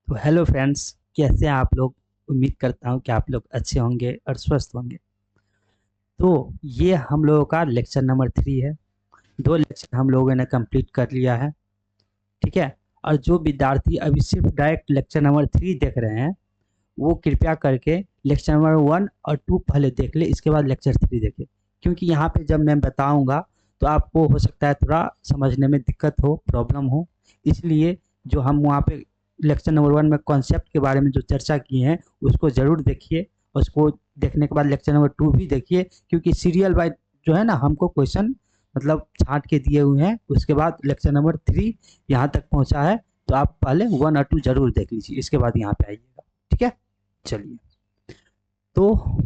तो hello friends, कैसे हैं आप लोग। उम्मीद करता हूँ कि आप लोग अच्छे होंगे और स्वस्थ होंगे। तो ये हम लोगों का लेक्चर नंबर 3 है। 2 लेक्चर हम लोगों ने कंप्लीट कर लिया है। ठीक है। और जो विद्यार्थी अभी सिर्फ डायरेक्ट लेक्चर नंबर 3 देख रहे हैं, वो कृपया करके लेक्चर नंबर 1 और 2 पहले देख ले, इसके बाद लेक्चर 3 देखें। क्योंकि यहाँ पे जब मैं बताऊँगा तो आपको हो सकता है थोड़ा समझने में दिक्कत हो, प्रॉब्लम हो। इसलिए जो हम वहाँ पे लेक्चर नंबर 1 में कॉन्सेप्ट के बारे में जो चर्चा किए हैं, उसको ज़रूर देखिए। उसको देखने के बाद लेक्चर नंबर 2 भी देखिए, क्योंकि सीरियल वाइज जो है ना, हमको क्वेश्चन मतलब छाँट के दिए हुए हैं। उसके बाद लेक्चर नंबर 3 यहाँ तक पहुँचा है, तो आप पहले 1 और 2 ज़रूर देख लीजिए, इसके बाद यहाँ पे आइएगा। ठीक है। चलिए। तो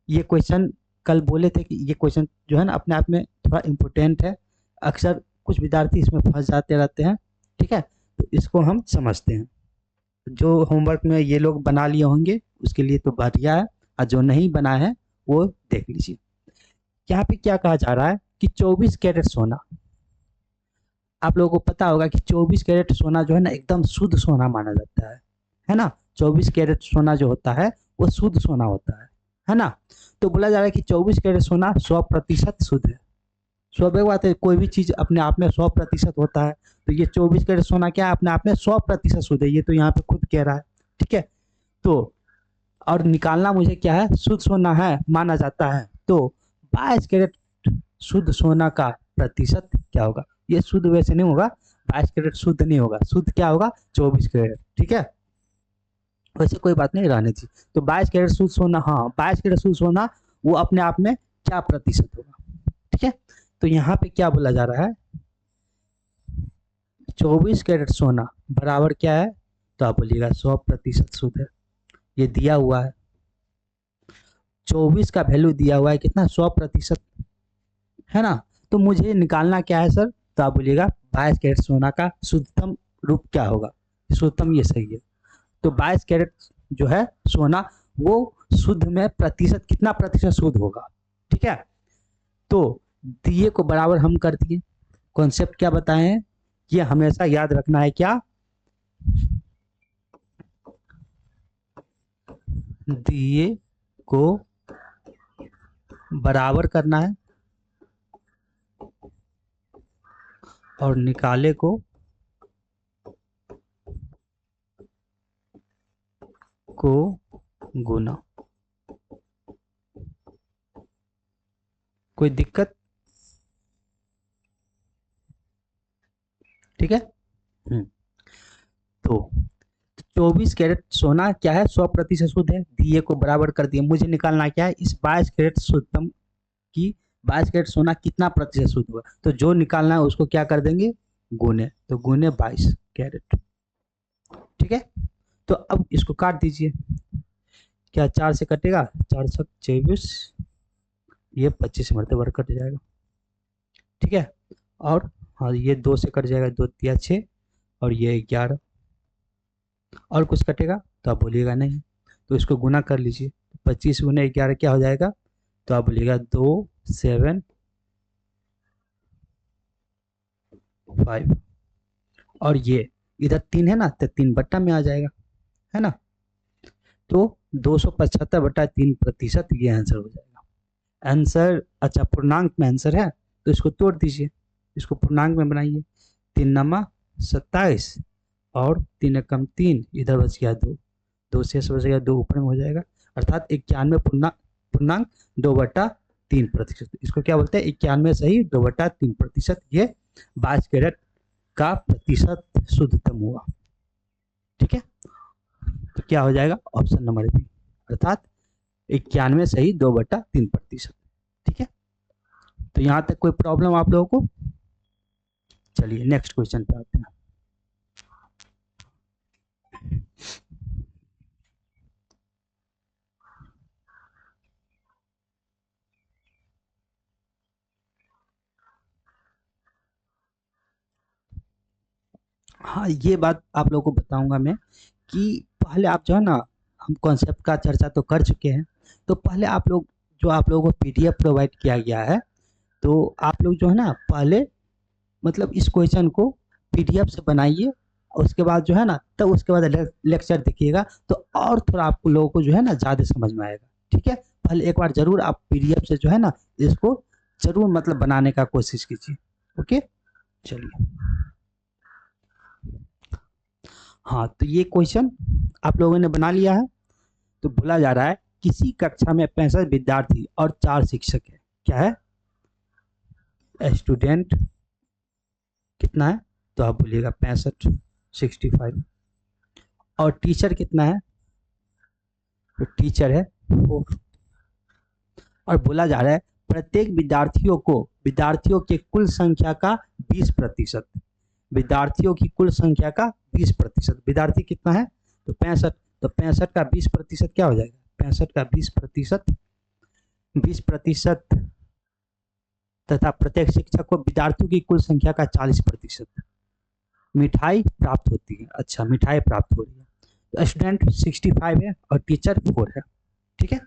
ये क्वेश्चन कल बोले थे कि ये क्वेश्चन जो है ना, अपने आप में थोड़ा इम्पोर्टेंट है। अक्सर कुछ विद्यार्थी इसमें फंस जाते रहते हैं। ठीक है। तो इसको हम समझते हैं। जो होमवर्क में ये लोग बना लिए होंगे उसके लिए तो बढ़िया है, और जो नहीं बना है वो देख लीजिए। यहाँ पे क्या कहा जा रहा है कि 24 कैरेट सोना। आप लोगों को पता होगा कि 24 कैरेट सोना जो है ना, एकदम शुद्ध सोना माना जाता है ना। 24 कैरेट सोना जो होता है वो शुद्ध सोना होता है ना। तो बोला जा रहा है कि 24 कैरेट सोना 100% शुद्ध है। स्वाभाविक बात है, कोई भी चीज़ अपने आप में 100% होता है। तो ये 24 कैरेट सोना क्या है, अपने आप में 100% शुद्ध है। ये तो यहाँ पे खुद कह रहा है। ठीक है। तो और निकालना मुझे क्या है, शुद्ध सोना है माना जाता है। तो 22 कैरेट शुद्ध सोना का प्रतिशत क्या होगा। ये शुद्ध वैसे नहीं होगा, 22 कैरेट शुद्ध नहीं होगा, शुद्ध क्या होगा, 24 कैरेट। ठीक है। वैसे कोई बात नहीं, रहने दी। तो 22 कैरेट शुद्ध सोना, हाँ 22 कैरेट शुद्ध सोना, वो अपने आप में क्या प्रतिशत होगा। ठीक है। तो यहाँ पे क्या बोला जा रहा है, 24 कैरेट सोना बराबर क्या है, तो आप बोलिएगा 100% शुद्ध है। ये दिया हुआ है, 24 का वैल्यू दिया हुआ है कितना, 100%, है ना। तो मुझे निकालना क्या है सर, तो आप बोलिएगा 22 कैरेट सोना का शुद्धतम रूप क्या होगा। शुद्धतम ये सही है। तो 22 कैरेट जो है सोना, वो शुद्ध में प्रतिशत कितना प्रतिशत शुद्ध होगा। ठीक है। तो दिए को बराबर हम कर दिए। कॉन्सेप्ट क्या बताए हैं, ये हमेशा याद रखना है, क्या, दिए को बराबर करना है और निकाले को गुना। कोई दिक्कत। ठीक है। तो 24 कैरेट सोना क्या है, 100% शुद्ध है। दिए को बराबर कर दिए, मुझे निकालना क्या है, इस 22 कैरेट शुद्धतम की 22 कैरेट सोना कितना प्रतिशत शुद्ध हुआ। तो जो निकालना है उसको क्या कर देंगे, गुने। तो गुने 22 कैरेट। ठीक है। तो अब इसको काट दीजिए। क्या 4 से कटेगा, 4 7 24, ये 25 मरते कट जाएगा। ठीक है। और हाँ, ये 2 से कट जाएगा, 2 तिया 6, और ये 11। और कुछ कटेगा तो आप बोलिएगा नहीं। तो इसको गुना कर लीजिए। 25 गुने 11 क्या हो जाएगा, तो आप बोलिएगा 2 7 5। और ये इधर 3 है ना, तो 3 बट्टा में आ जाएगा, है ना। तो 275/3%, ये आंसर हो जाएगा। आंसर, अच्छा पूर्णांक में आंसर है, तो इसको तोड़ दीजिए, इसको पूर्णांक में बनाइए। 3 नमा 27, और 3 एकम 3, इधर बच गया 2, 2 शेष बच गया, 2 ऊपर में हो जाएगा। अर्थात 91 पूर्णांक पूर्णांक 2/3%। इसको क्या बोलते हैं, 91 सही 2/3%। ये 22 कैरेट का प्रतिशत शुद्धतम हुआ। ठीक है। तो क्या हो जाएगा, ऑप्शन नंबर बी, अर्थात 91 सही 2/3%। ठीक है। तो यहाँ तक कोई प्रॉब्लम आप लोगों को। चलिए नेक्स्ट क्वेश्चन पे आते हैं। हाँ, ये बात आप लोगों को बताऊंगा मैं, कि पहले आप जो है ना, हम कॉन्सेप्ट का चर्चा तो कर चुके हैं। तो पहले आप लोग, जो आप लोगों को पीडीएफ प्रोवाइड किया गया है, तो आप लोग जो है ना, पहले मतलब इस क्वेश्चन को पीडीएफ से बनाइए और उसके बाद जो है ना, तब उसके बाद लेक्चर देखिएगा, तो और थोड़ा आप लोगों को जो है ना ज़्यादा समझ में आएगा। ठीक है, पहले एक बार जरूर आप पीडीएफ से जो है ना इसको जरूर मतलब बनाने का कोशिश कीजिए। ओके, चलिए। हाँ, तो ये क्वेश्चन आप लोगों ने बना लिया है। तो बोला जा रहा है किसी कक्षा में 65 विद्यार्थी और 4 शिक्षक है। क्या है? स्टूडेंट कितना है? तो आप बोलिएगा 65, 65। और टीचर कितना है? तो टीचर है 4। और बोला जा रहा है प्रत्येक विद्यार्थियों के कुल संख्या का 20%। विद्यार्थियों की कुल संख्या का 20%। विद्यार्थी कितना है? तो 65। तो 65 का 20% क्या हो जाएगा? 65 का 20%, 20% तथा प्रत्येक शिक्षक को विद्यार्थियों की कुल संख्या का 40% मिठाई प्राप्त होती है। अच्छा, मिठाई प्राप्त हो रही है। तो स्टूडेंट 65 है और टीचर 4 है। ठीक है,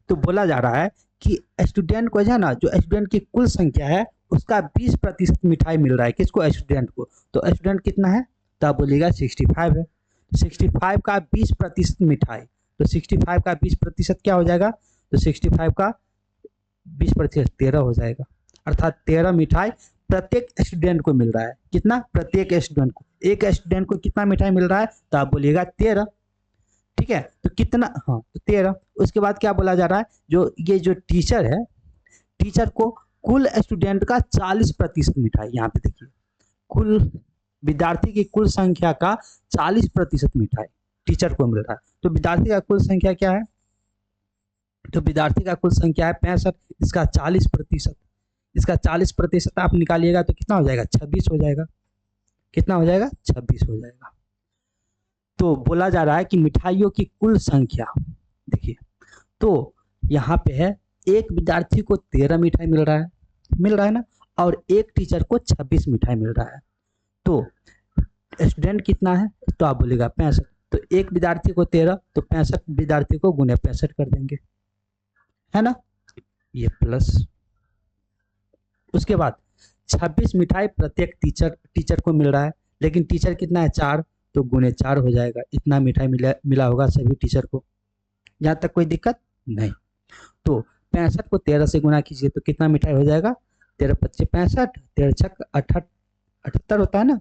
तो बोला जा रहा है कि स्टूडेंट को जो है ना, जो स्टूडेंट की कुल संख्या है उसका 20% मिठाई मिल रहा है। किसको? स्टूडेंट को। तो स्टूडेंट कितना है? तो आप बोलिएगा 65 है। 65 का 20% मिठाई, तो 65 का 20% क्या हो जाएगा? तो 65 का 20% 13 हो जाएगा। अर्थात 13 मिठाई प्रत्येक स्टूडेंट को मिल रहा है। कितना? प्रत्येक स्टूडेंट को। एक स्टूडेंट को कितना मिठाई मिल रहा है? तो आप बोलिएगा 13। ठीक है, तो कितना? हाँ, तो 13। उसके बाद क्या बोला जा रहा है? जो ये जो टीचर है, टीचर को कुल स्टूडेंट का 40% मिठाई, यहाँ पे देखिए, कुल विद्यार्थी की कुल संख्या का 40% मिठाई टीचर को मिल रहा है। तो विद्यार्थी का कुल संख्या क्या है? तो विद्यार्थी का कुल संख्या है 65, इसका 40%, इसका 40% आप निकालिएगा तो कितना हो जाएगा? 26 हो जाएगा। कितना हो जाएगा? 26 हो जाएगा। तो बोला जा रहा है कि मिठाइयों की कुल संख्या, देखिए, तो यहाँ पे है एक विद्यार्थी को 13 मिठाई मिल रहा है ना, और एक टीचर को 26 मिठाई मिल रहा है। तो स्टूडेंट कितना है? तो आप बोलेगा 65। तो एक विद्यार्थी को 13, तो 65 विद्यार्थी को गुने 65 कर देंगे, है ना, ये प्लस। उसके बाद 26 मिठाई प्रत्येक टीचर को मिल रहा है, लेकिन टीचर कितना है? 4, तो गुने 4 हो जाएगा। इतना मिठाई मिला होगा सभी टीचर को। यहाँ तक कोई दिक्कत नहीं। तो 65 को 13 से गुना कीजिए तो कितना मिठाई हो जाएगा? 13 पच्चीस 65, 13 छक 78 होता है ना।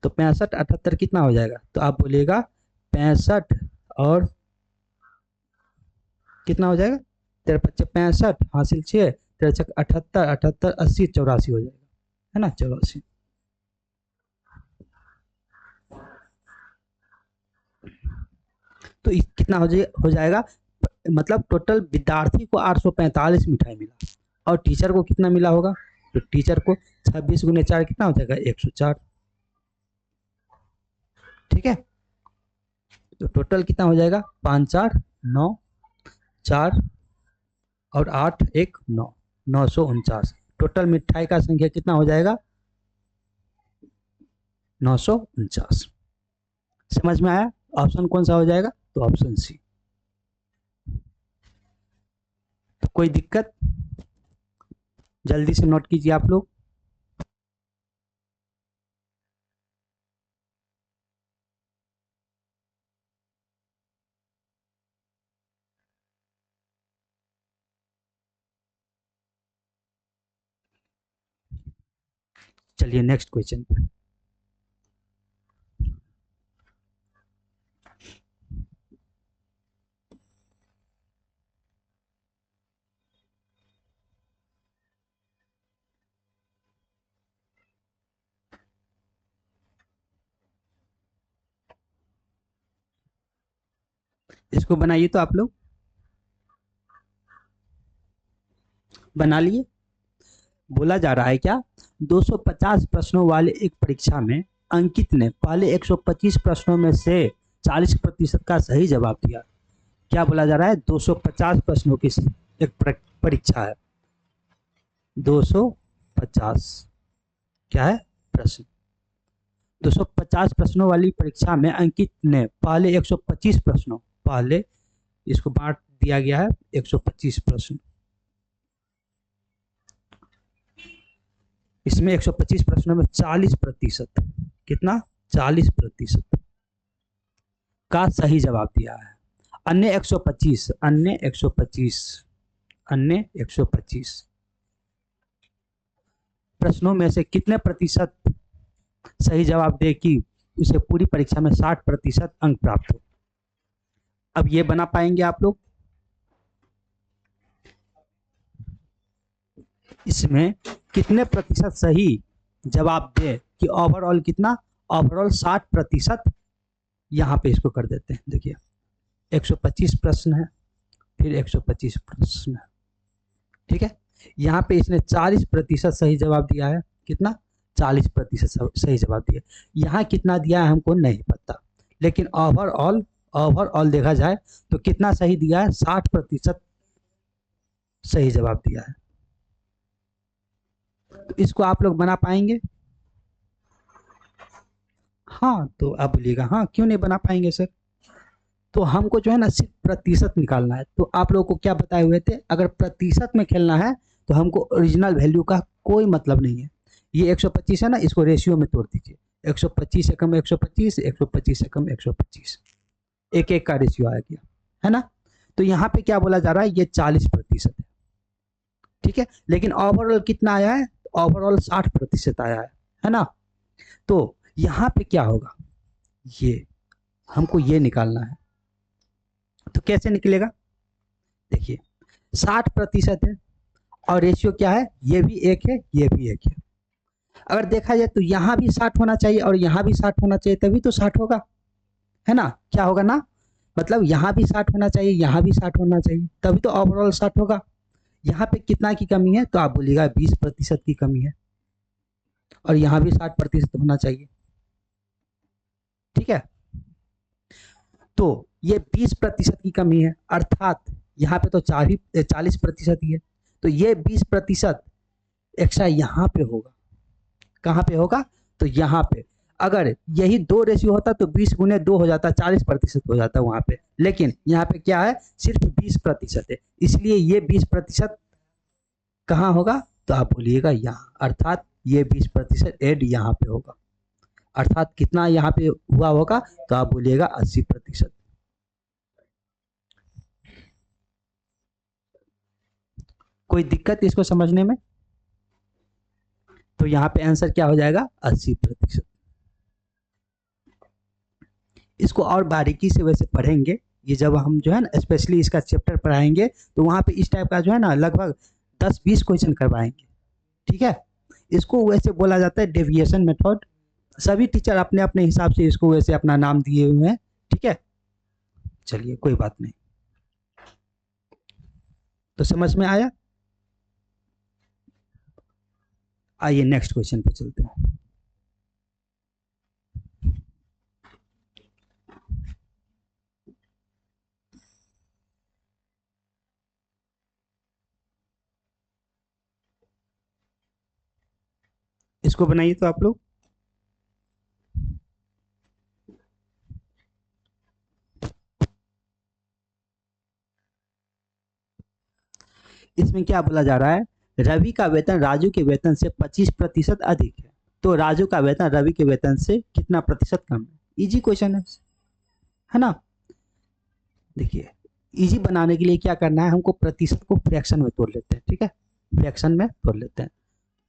तो 65 78 कितना हो जाएगा? तो आप बोलिएगा 65 और कितना हो जाएगा? 13 पच्चीस 65 हासिल 6, 13 छक 78, 78 80 84 हो जाएगा, है ना, 84। तो कितना हो जाएगा? मतलब टोटल विद्यार्थी को 845 मिठाई मिला, और टीचर को कितना मिला होगा? तो टीचर को 26 गुने 4 कितना हो जाएगा? 104। ठीक है, तो टोटल कितना हो जाएगा? 5 4 9, 4 और 8 1 9, 949। टोटल मिठाई का संख्या कितना हो जाएगा? 949। समझ में आया? ऑप्शन कौन सा हो जाएगा? तो ऑप्शन सी। तो कोई दिक्कत? जल्दी से नोट कीजिए आप लोग। चलिए नेक्स्ट क्वेश्चन पे। इसको बनाइए तो आप लोग बना लिए। बोला जा रहा है क्या? 250 प्रश्नों वाले एक परीक्षा में अंकित ने पहले 125 प्रश्नों में से 40% का सही जवाब दिया। क्या बोला जा रहा है? 250 प्रश्नों की एक परीक्षा है। 250 क्या है? प्रश्न। 250 प्रश्नों वाली परीक्षा में अंकित ने पहले 125 प्रश्नों, पहले इसको बांट दिया गया है 125 प्रश्न, इसमें 125 प्रश्नों में 40%, कितना, 40% का सही जवाब दिया है। अन्य 125, अन्य 125 प्रश्नों में से कितने प्रतिशत सही जवाब दे कि उसे पूरी परीक्षा में 60% अंक प्राप्त हो। अब ये बना पाएंगे आप लोग? इसमें कितने प्रतिशत सही जवाब दे कि ओवरऑल कितना, ओवरऑल 60%। यहां पे इसको कर देते हैं, देखिए 125 प्रश्न है, फिर 125 प्रश्न है, ठीक है। यहाँ पे इसने 40% सही जवाब दिया है, कितना, 40% सही जवाब दिया। यहाँ कितना दिया है हमको नहीं पता, लेकिन ओवरऑल देखा जाए तो कितना सही दिया है, 60% सही जवाब दिया है। तो इसको आप लोग बना पाएंगे? हाँ, तो आप बोलिएगा हाँ क्यों नहीं बना पाएंगे सर। तो हमको जो है ना सिर्फ प्रतिशत निकालना है। तो आप लोगों को क्या बताए हुए थे, अगर प्रतिशत में खेलना है तो हमको ओरिजिनल वैल्यू का कोई मतलब नहीं है। ये 125 है ना, इसको रेशियो में तोड़ दीजिए, 125 से कम 125, 125 से कम 125, एक एक का रेशियो आ गया, है ना। तो यहाँ पे क्या बोला जा रहा है, ये 40% है, ठीक है। लेकिन ओवरऑल कितना आया है, ओवरऑल 60% आया है ना। तो यहाँ पे क्या होगा, ये हमको ये निकालना है। तो कैसे निकलेगा, देखिए 60% है और रेशियो क्या है, ये भी एक है, ये भी एक है। अगर देखा जाए तो यहाँ भी 60 होना चाहिए और यहाँ भी 60 होना चाहिए, तभी तो 60 होगा, है ना। क्या होगा ना, मतलब यहाँ भी 60 होना चाहिए, यहाँ भी 60 होना चाहिए, तभी तो ओवरऑल 60 होगा। यहाँ पे कितना की कमी है, तो आप बोलिएगा 20% की कमी है, और यहाँ भी 60% होना चाहिए, ठीक है। तो ये 20% की कमी है, अर्थात यहाँ पे तो 40% ही है, तो ये 20% एक्स्ट्रा यहाँ पे होगा। कहाँ पे होगा, तो यहाँ पे। अगर यही 2 रेशियो होता तो 20 गुने 2 हो जाता, 40% हो जाता वहाँ पे, लेकिन यहाँ पे क्या है, सिर्फ 20% है, इसलिए ये 20% कहाँ होगा, तो आप बोलिएगा यहाँ, अर्थात ये 20% एड यहाँ पे होगा, अर्थात कितना यहाँ पे हुआ होगा, तो आप बोलिएगा 80%। कोई दिक्कत इसको समझने में? तो यहाँ पे आंसर क्या हो जाएगा, 80%। इसको और बारीकी से वैसे पढ़ेंगे, ये जब हम जो है ना स्पेशली इसका चैप्टर पढ़ाएंगे, तो वहाँ पे इस टाइप का जो है ना लगभग 10-20 क्वेश्चन करवाएंगे, ठीक है। इसको वैसे बोला जाता है डेविएशन मेथड। सभी टीचर अपने अपने हिसाब से इसको वैसे अपना नाम दिए हुए हैं, ठीक है। चलिए कोई बात नहीं, तो समझ में आया। आइए नेक्स्ट क्वेश्चन पे चलते हैं। इसको बनाइए तो आप लोग। इसमें क्या बोला जा रहा है, रवि का वेतन राजू के वेतन से 25% अधिक है, तो राजू का वेतन रवि के वेतन से कितना प्रतिशत कम है। इजी क्वेश्चन है ना। देखिए इजी बनाने के लिए क्या करना है, हमको प्रतिशत को फ्रैक्शन में तोड़ लेते हैं, ठीक है, फ्रैक्शन में तोड़ लेते हैं।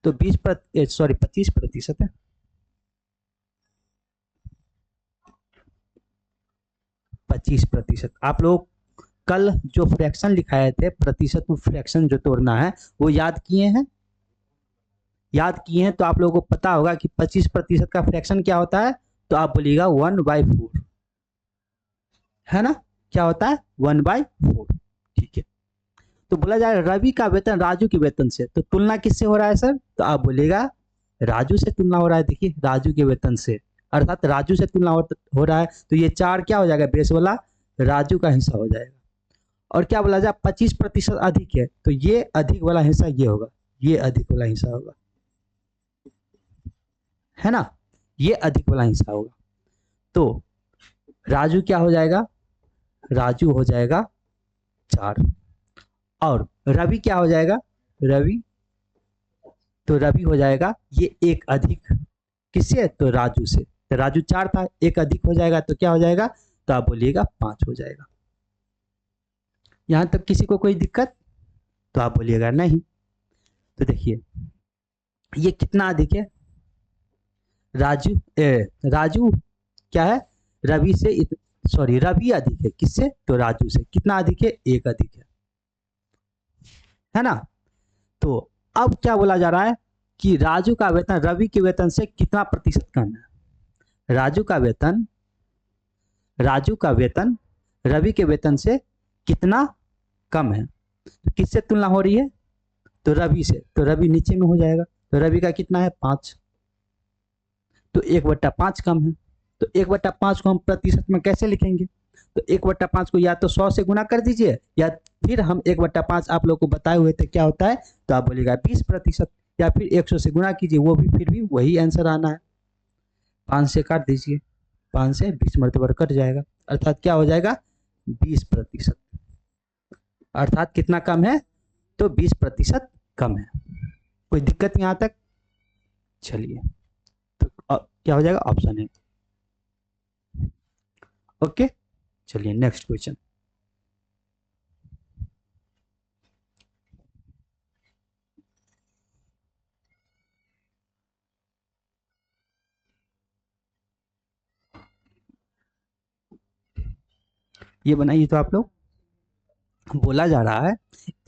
तो 25% है, 25%। आप लोग कल जो फ्रैक्शन लिखाए थे, प्रतिशत में फ्रैक्शन जो तोड़ना है, वो याद किए हैं? याद किए हैं तो आप लोगों को पता होगा कि 25% का फ्रैक्शन क्या होता है, तो आप बोलिएगा 1/4, है ना। क्या होता है, 1/4, ठीक है। तो बोला जाए रवि का वेतन राजू के वेतन से, तो तुलना किससे हो रहा है सर, तो आप बोलिएगा राजू से तुलना हो रहा है। देखिए राजू के वेतन से, अर्थात राजू से तुलना हो रहा है, तो ये 4 क्या हो जाएगा, बेस वाला राजू का हिस्सा हो जाएगा। और क्या बोला जाए 25% अधिक है, तो ये अधिक वाला हिस्सा ये होगा, ये अधिक वाला हिस्सा होगा, है ना, ये अधिक वाला हिस्सा होगा। तो राजू क्या हो जाएगा, राजू हो जाएगा 4, और रवि क्या हो जाएगा, रवि तो रवि हो जाएगा ये एक अधिक किससे, तो राजू से। तो राजू 4 था, एक अधिक हो जाएगा तो क्या हो जाएगा, तो आप बोलिएगा 5 हो जाएगा। यहां तक किसी को कोई दिक्कत, तो आप बोलिएगा नहीं। तो देखिए ये कितना अधिक है, राजू राजू क्या है, रवि से सॉरी रवि अधिक है किससे, तो राजू से। कितना अधिक है, एक अधिक है ना। तो अब क्या बोला जा रहा है कि राजू का वेतन रवि के वेतन से कितना प्रतिशत कम है। राजू का वेतन राजू का वेतन रवि के वेतन से कितना कम है। तो किससे तुलना हो रही है, तो रवि से। तो रवि नीचे में हो जाएगा, तो रवि का कितना है 5, तो 1/5 कम है। तो 1/5 को हम प्रतिशत में कैसे लिखेंगे, तो 1/5 को या तो 100 से गुना कर दीजिए, या फिर हम 1/5 आप लोग को बताए हुए थे क्या होता है, तो आप बोलेगा 20%, या फिर 100 से गुना कीजिए, वो भी फिर भी वही आंसर आना है। 5 से काट दीजिए, 5 से 20 मरतबा कट जाएगा, अर्थात क्या हो जाएगा 20%। अर्थात कितना कम है, तो 20% कम है। कोई दिक्कत यहाँ तक, चलिए। तो क्या हो जाएगा, ऑप्शन है। ओके, चलिए नेक्स्ट क्वेश्चन। ये बनाइए तो आप लोग, बोला जा रहा है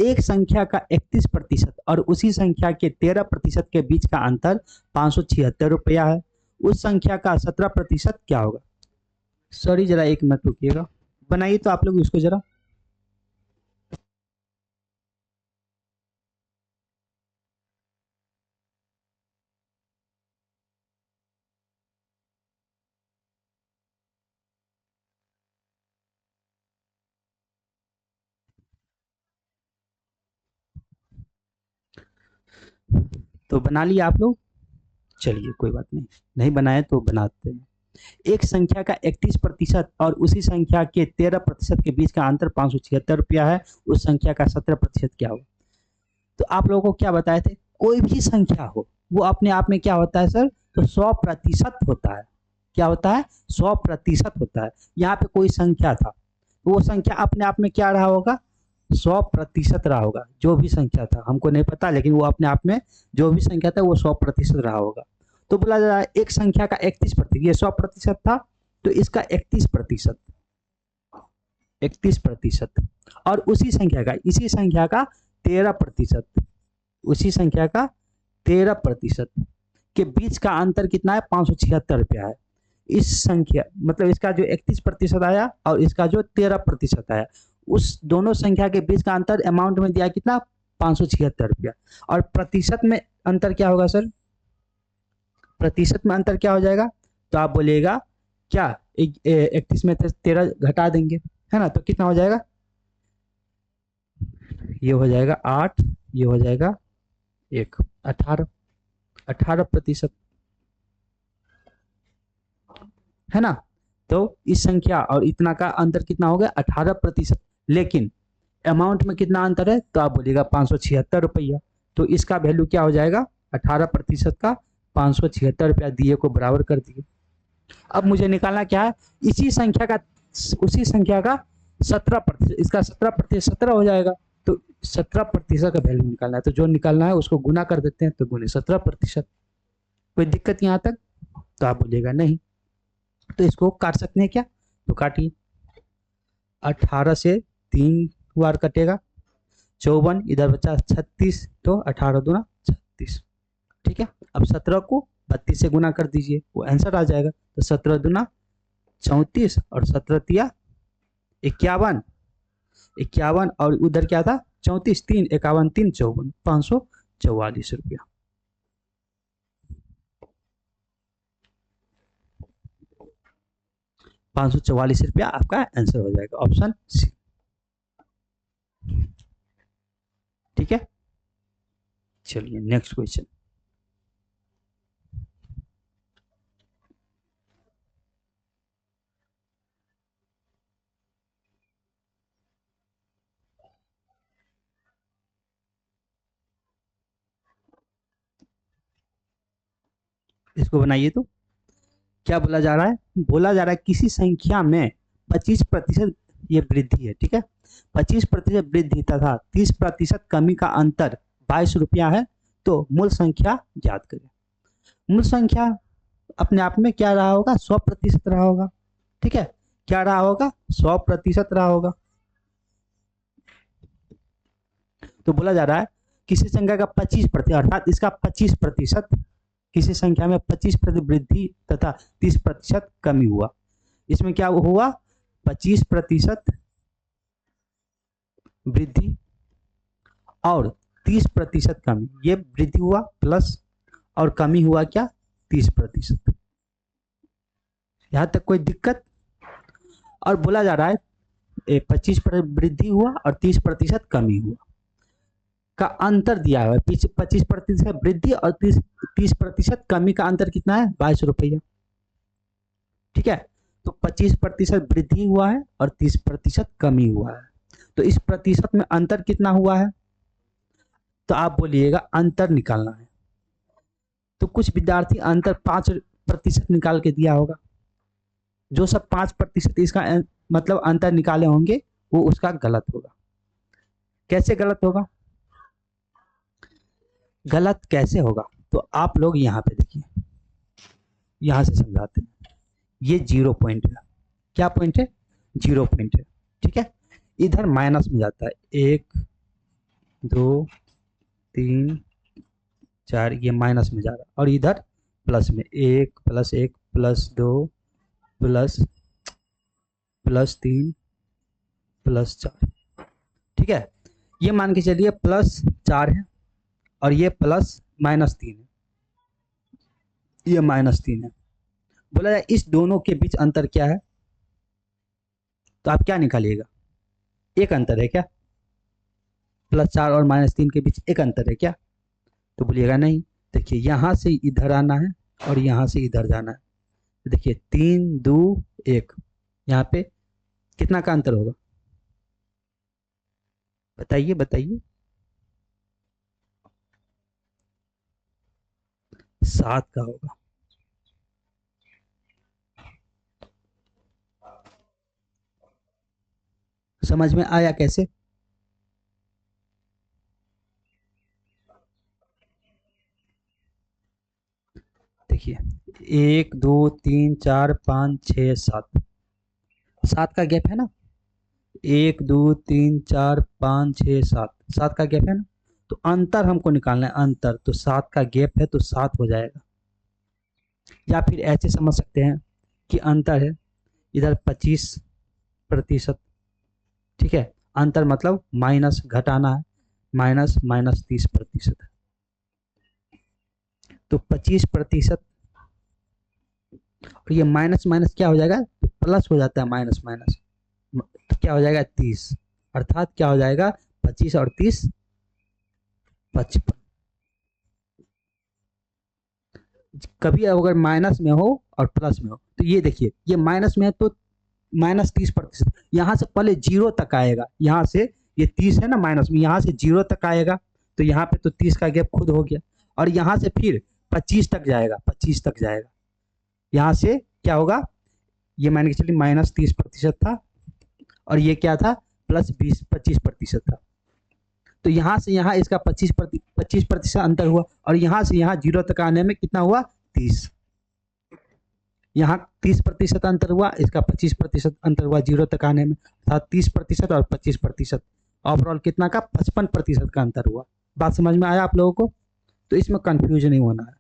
एक संख्या का 31% और उसी संख्या के 13% के बीच का अंतर 576 रुपया है, उस संख्या का 17% क्या होगा। सॉरी जरा एक मिनट रुकिएगा, बनाइए तो आप लोग इसको जरा। तो बना लिया आप लोग, चलिए कोई बात नहीं, नहीं बनाए तो बनाते हैं। एक संख्या का 31% और उसी संख्या के 13% के बीच का अंतर 576 रुपया है, उस संख्या का 17% क्या होगा। तो आप लोगों को क्या बताए थे, कोई भी संख्या हो वो अपने आप में क्या होता है सर, तो 100% होता है। क्या होता है, 100% होता है। यहाँ पे कोई संख्या था, तो वो संख्या अपने आप में क्या रहा होगा, 100% रहा होगा। जो भी संख्या था हमको नहीं पता, लेकिन वो अपने आप में जो भी संख्या था वो 100% रहा होगा। तो बोला जा रहा है एक संख्या का 31%, ये 100% था, तो इसका 31%, और इसी संख्या का 13%, उसी संख्या का 13% के बीच का अंतर कितना है, 576 रुपया है। इस संख्या मतलब इसका जो 31% आया और इसका जो 13% आया, उस दोनों संख्या के बीच का अंतर अमाउंट में दिया कितना, 576 रुपया। और प्रतिशत में अंतर क्या होगा सर, प्रतिशत में अंतर क्या हो जाएगा, तो आप बोलिएगा क्या, 31 में 13 घटा देंगे, है ना, तो कितना हो जाएगा, ये हो जाएगा 8, ये हो जाएगा 1, 18, 18%, है ना। तो इस संख्या और इतना का अंतर कितना हो गया, 18%। लेकिन अमाउंट में कितना अंतर है, तो आप बोलिएगा 576 रुपया। तो इसका वैल्यू क्या हो जाएगा, 18% का 576 रुपया दिए को बराबर कर दिए। अब मुझे निकालना क्या है, इसी संख्या का उसी संख्या का 17%, इसका 17% 17 हो जाएगा। तो 17% का वैल्यू निकालना है, तो जो निकालना है उसको गुना कर देते हैं, तो गुने 17%। कोई दिक्कत यहाँ तक, तो आप बोलिएगा नहीं। तो इसको काट सकते हैं क्या, तो काटिए। 18 से 3 बार कटेगा, 54, इधर बचा 36, तो 18 दूना 36। ठीक है, अब 17 को 32 से गुना कर दीजिए, वो आंसर आ जाएगा। तो 17 दूना 34 और 17 तिया 51, 51 और उधर क्या था 34, 3 51 3 54, 544 रुपया। 544 रुपया आपका आंसर हो जाएगा, ऑप्शन सी। ठीक है, चलिए नेक्स्ट क्वेश्चन। इसको बनाइए तो क्या बोला जा रहा है, बोला जा रहा है किसी संख्या में 25% ये वृद्धि है, ठीक है, 25% वृद्धि तथा 30% कमी का अंतर 22 रुपया है, तो मूल संख्या ज्ञात करें। मूल संख्या अपने आप में क्या रहा होगा, 100% रहा होगा, ठीक है, क्या रहा होगा, 100% रहा होगा। तो बोला जा रहा है किसी संख्या का 25% अर्थात इसका 25%, किसी संख्या में 25% वृद्धि तथा 30% कमी हुआ। इसमें क्या हुआ, 25% वृद्धि और 30% कमी, ये वृद्धि हुआ प्लस और कमी हुआ क्या, 30%। यहां तक कोई दिक्कत। और बोला जा रहा है 25% वृद्धि हुआ और 30% कमी हुआ का अंतर दिया हुआ है, 25% वृद्धि और 30% कमी का अंतर कितना है, 22 रुपया, ठीक है। तो 25% वृद्धि हुआ है और 30% कमी हुआ है, तो इस प्रतिशत में अंतर कितना हुआ है, तो आप बोलिएगा अंतर निकालना है। तो कुछ विद्यार्थी अंतर 5% निकाल के दिया होगा, जो सब 5% इसका मतलब अंतर निकाले होंगे वो उसका गलत होगा। कैसे गलत होगा, गलत कैसे होगा, तो आप लोग यहाँ पे देखिए, यहाँ से समझाते हैं। ये 0 पॉइंट है, क्या पॉइंट है, 0 पॉइंट है, ठीक है। इधर माइनस में जाता है 1 2 3 4, ये माइनस में जा रहा है, और इधर प्लस में 1 + 1 + 2 +3 +4, ठीक है। ये मान के चलिए +4 है और ये -3 है, ये -3 है। बोला जाए इस दोनों के बीच अंतर क्या है, तो आप क्या निकालिएगा, एक अंतर है क्या, +4 और -3 के बीच एक अंतर है क्या, तो बोलिएगा नहीं। देखिए यहाँ से इधर आना है और यहाँ से इधर जाना है, तो देखिए 3 2 1, यहाँ पे कितना का अंतर होगा, बताइए बताइए, 7 का होगा। समझ में आया कैसे, देखिए 1 2 3 4 5 6 7, 7 का गैप है ना, 1 2 3 4 5 6 7, 7 का गैप है ना, तो अंतर हमको निकालना है, अंतर, तो 7 का गैप है तो 7 हो जाएगा। या फिर ऐसे समझ सकते हैं कि अंतर है इधर 25%, ठीक है, अंतर मतलब माइनस घटाना है, माइनस माइनस 30% है, तो 25%, और ये माइनस माइनस क्या हो जाएगा, तो प्लस हो जाता है, माइनस माइनस तो क्या हो जाएगा 30, अर्थात क्या हो जाएगा 25 और 30 55। कभी अगर माइनस में हो और प्लस में हो, तो ये देखिए ये माइनस में है तो -30%, यहाँ से पहले 0 तक आएगा, यहाँ से ये 30 है ना माइनस में, यहाँ से 0 तक आएगा, तो यहाँ पे तो 30 का गैप खुद हो गया, और यहाँ से फिर 25 तक जाएगा, 25 तक जाएगा, यहाँ से क्या होगा, ये मान के चलिए -30% था और ये क्या था, +25% था, तो यहाँ से यहाँ इसका 25% अंतर हुआ, और यहाँ से यहाँ 0 तक आने में कितना हुआ, 30, यहाँ 30% अंतर हुआ, इसका 25% अंतर हुआ 0 तक आने में, अर्थात 30% और 25%, ओवरऑल कितना का 55% का अंतर हुआ। बात समझ में आया आप लोगों को, तो इसमें कंफ्यूजन नहीं होना है।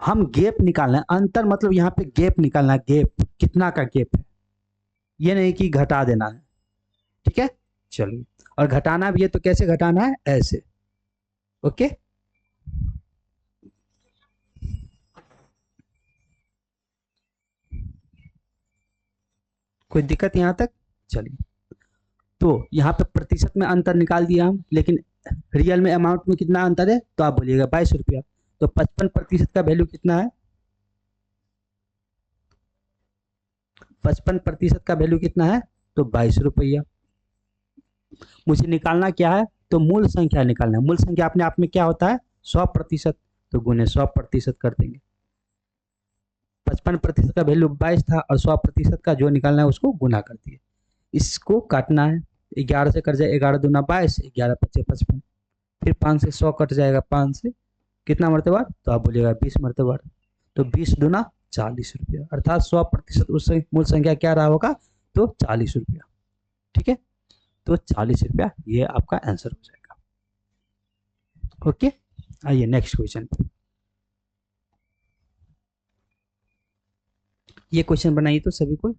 हम गैप निकालना है, अंतर मतलब यहाँ पे गैप निकालना है, गैप कितना का गैप है, ये नहीं कि घटा देना है, ठीक है। चलिए, और घटाना भी है तो कैसे घटाना है, ऐसे, ओके। कोई दिक्कत यहाँ तक, चलिए। तो यहाँ पे प्रतिशत में अंतर निकाल दिया हम, लेकिन रियल में अमाउंट में कितना अंतर है, तो आप बोलिएगा 22 रुपया, तो 55% का वैल्यू कितना है, 55% का वैल्यू कितना है, तो 22 रुपया। मुझे निकालना क्या है, तो मूल संख्या निकालना है, मूल संख्या अपने आप में क्या होता है, 100%, तो गुने 100% कर देंगे। 55% का वैल्यू 22 था और 100% का जो निकालना है उसको गुना कर दिए। इसको काटना है, 11 से कट जाए, 11 दूना 22, 11 पच्चे 55, फिर 5 से 100 कट जाएगा, 5 से कितना मरतबार, तो आप बोलिएगा 20 मरतबार। तो 20 दूना 40 रुपया, अर्थात 100% उस मूल संख्या क्या रहा होगा, तो 40 रुपया। ठीक है, तो 40 रुपया ये आपका आंसर हो जाएगा। ओके, आइए नेक्स्ट क्वेश्चन पे। ये क्वेश्चन बनाइए तो सभी को।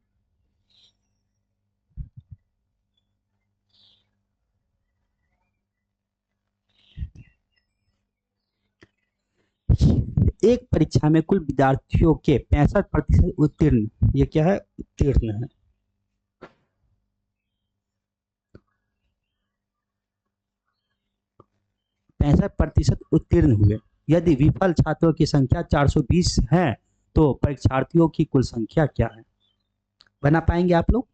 एक परीक्षा में कुल विद्यार्थियों के 65% उत्तीर्ण, ये क्या है, उत्तीर्ण है। 65% उत्तीर्ण हुए। यदि विफल छात्रों की संख्या 420 है तो परीक्षार्थियों की कुल संख्या क्या है। बना पाएंगे आप लोग।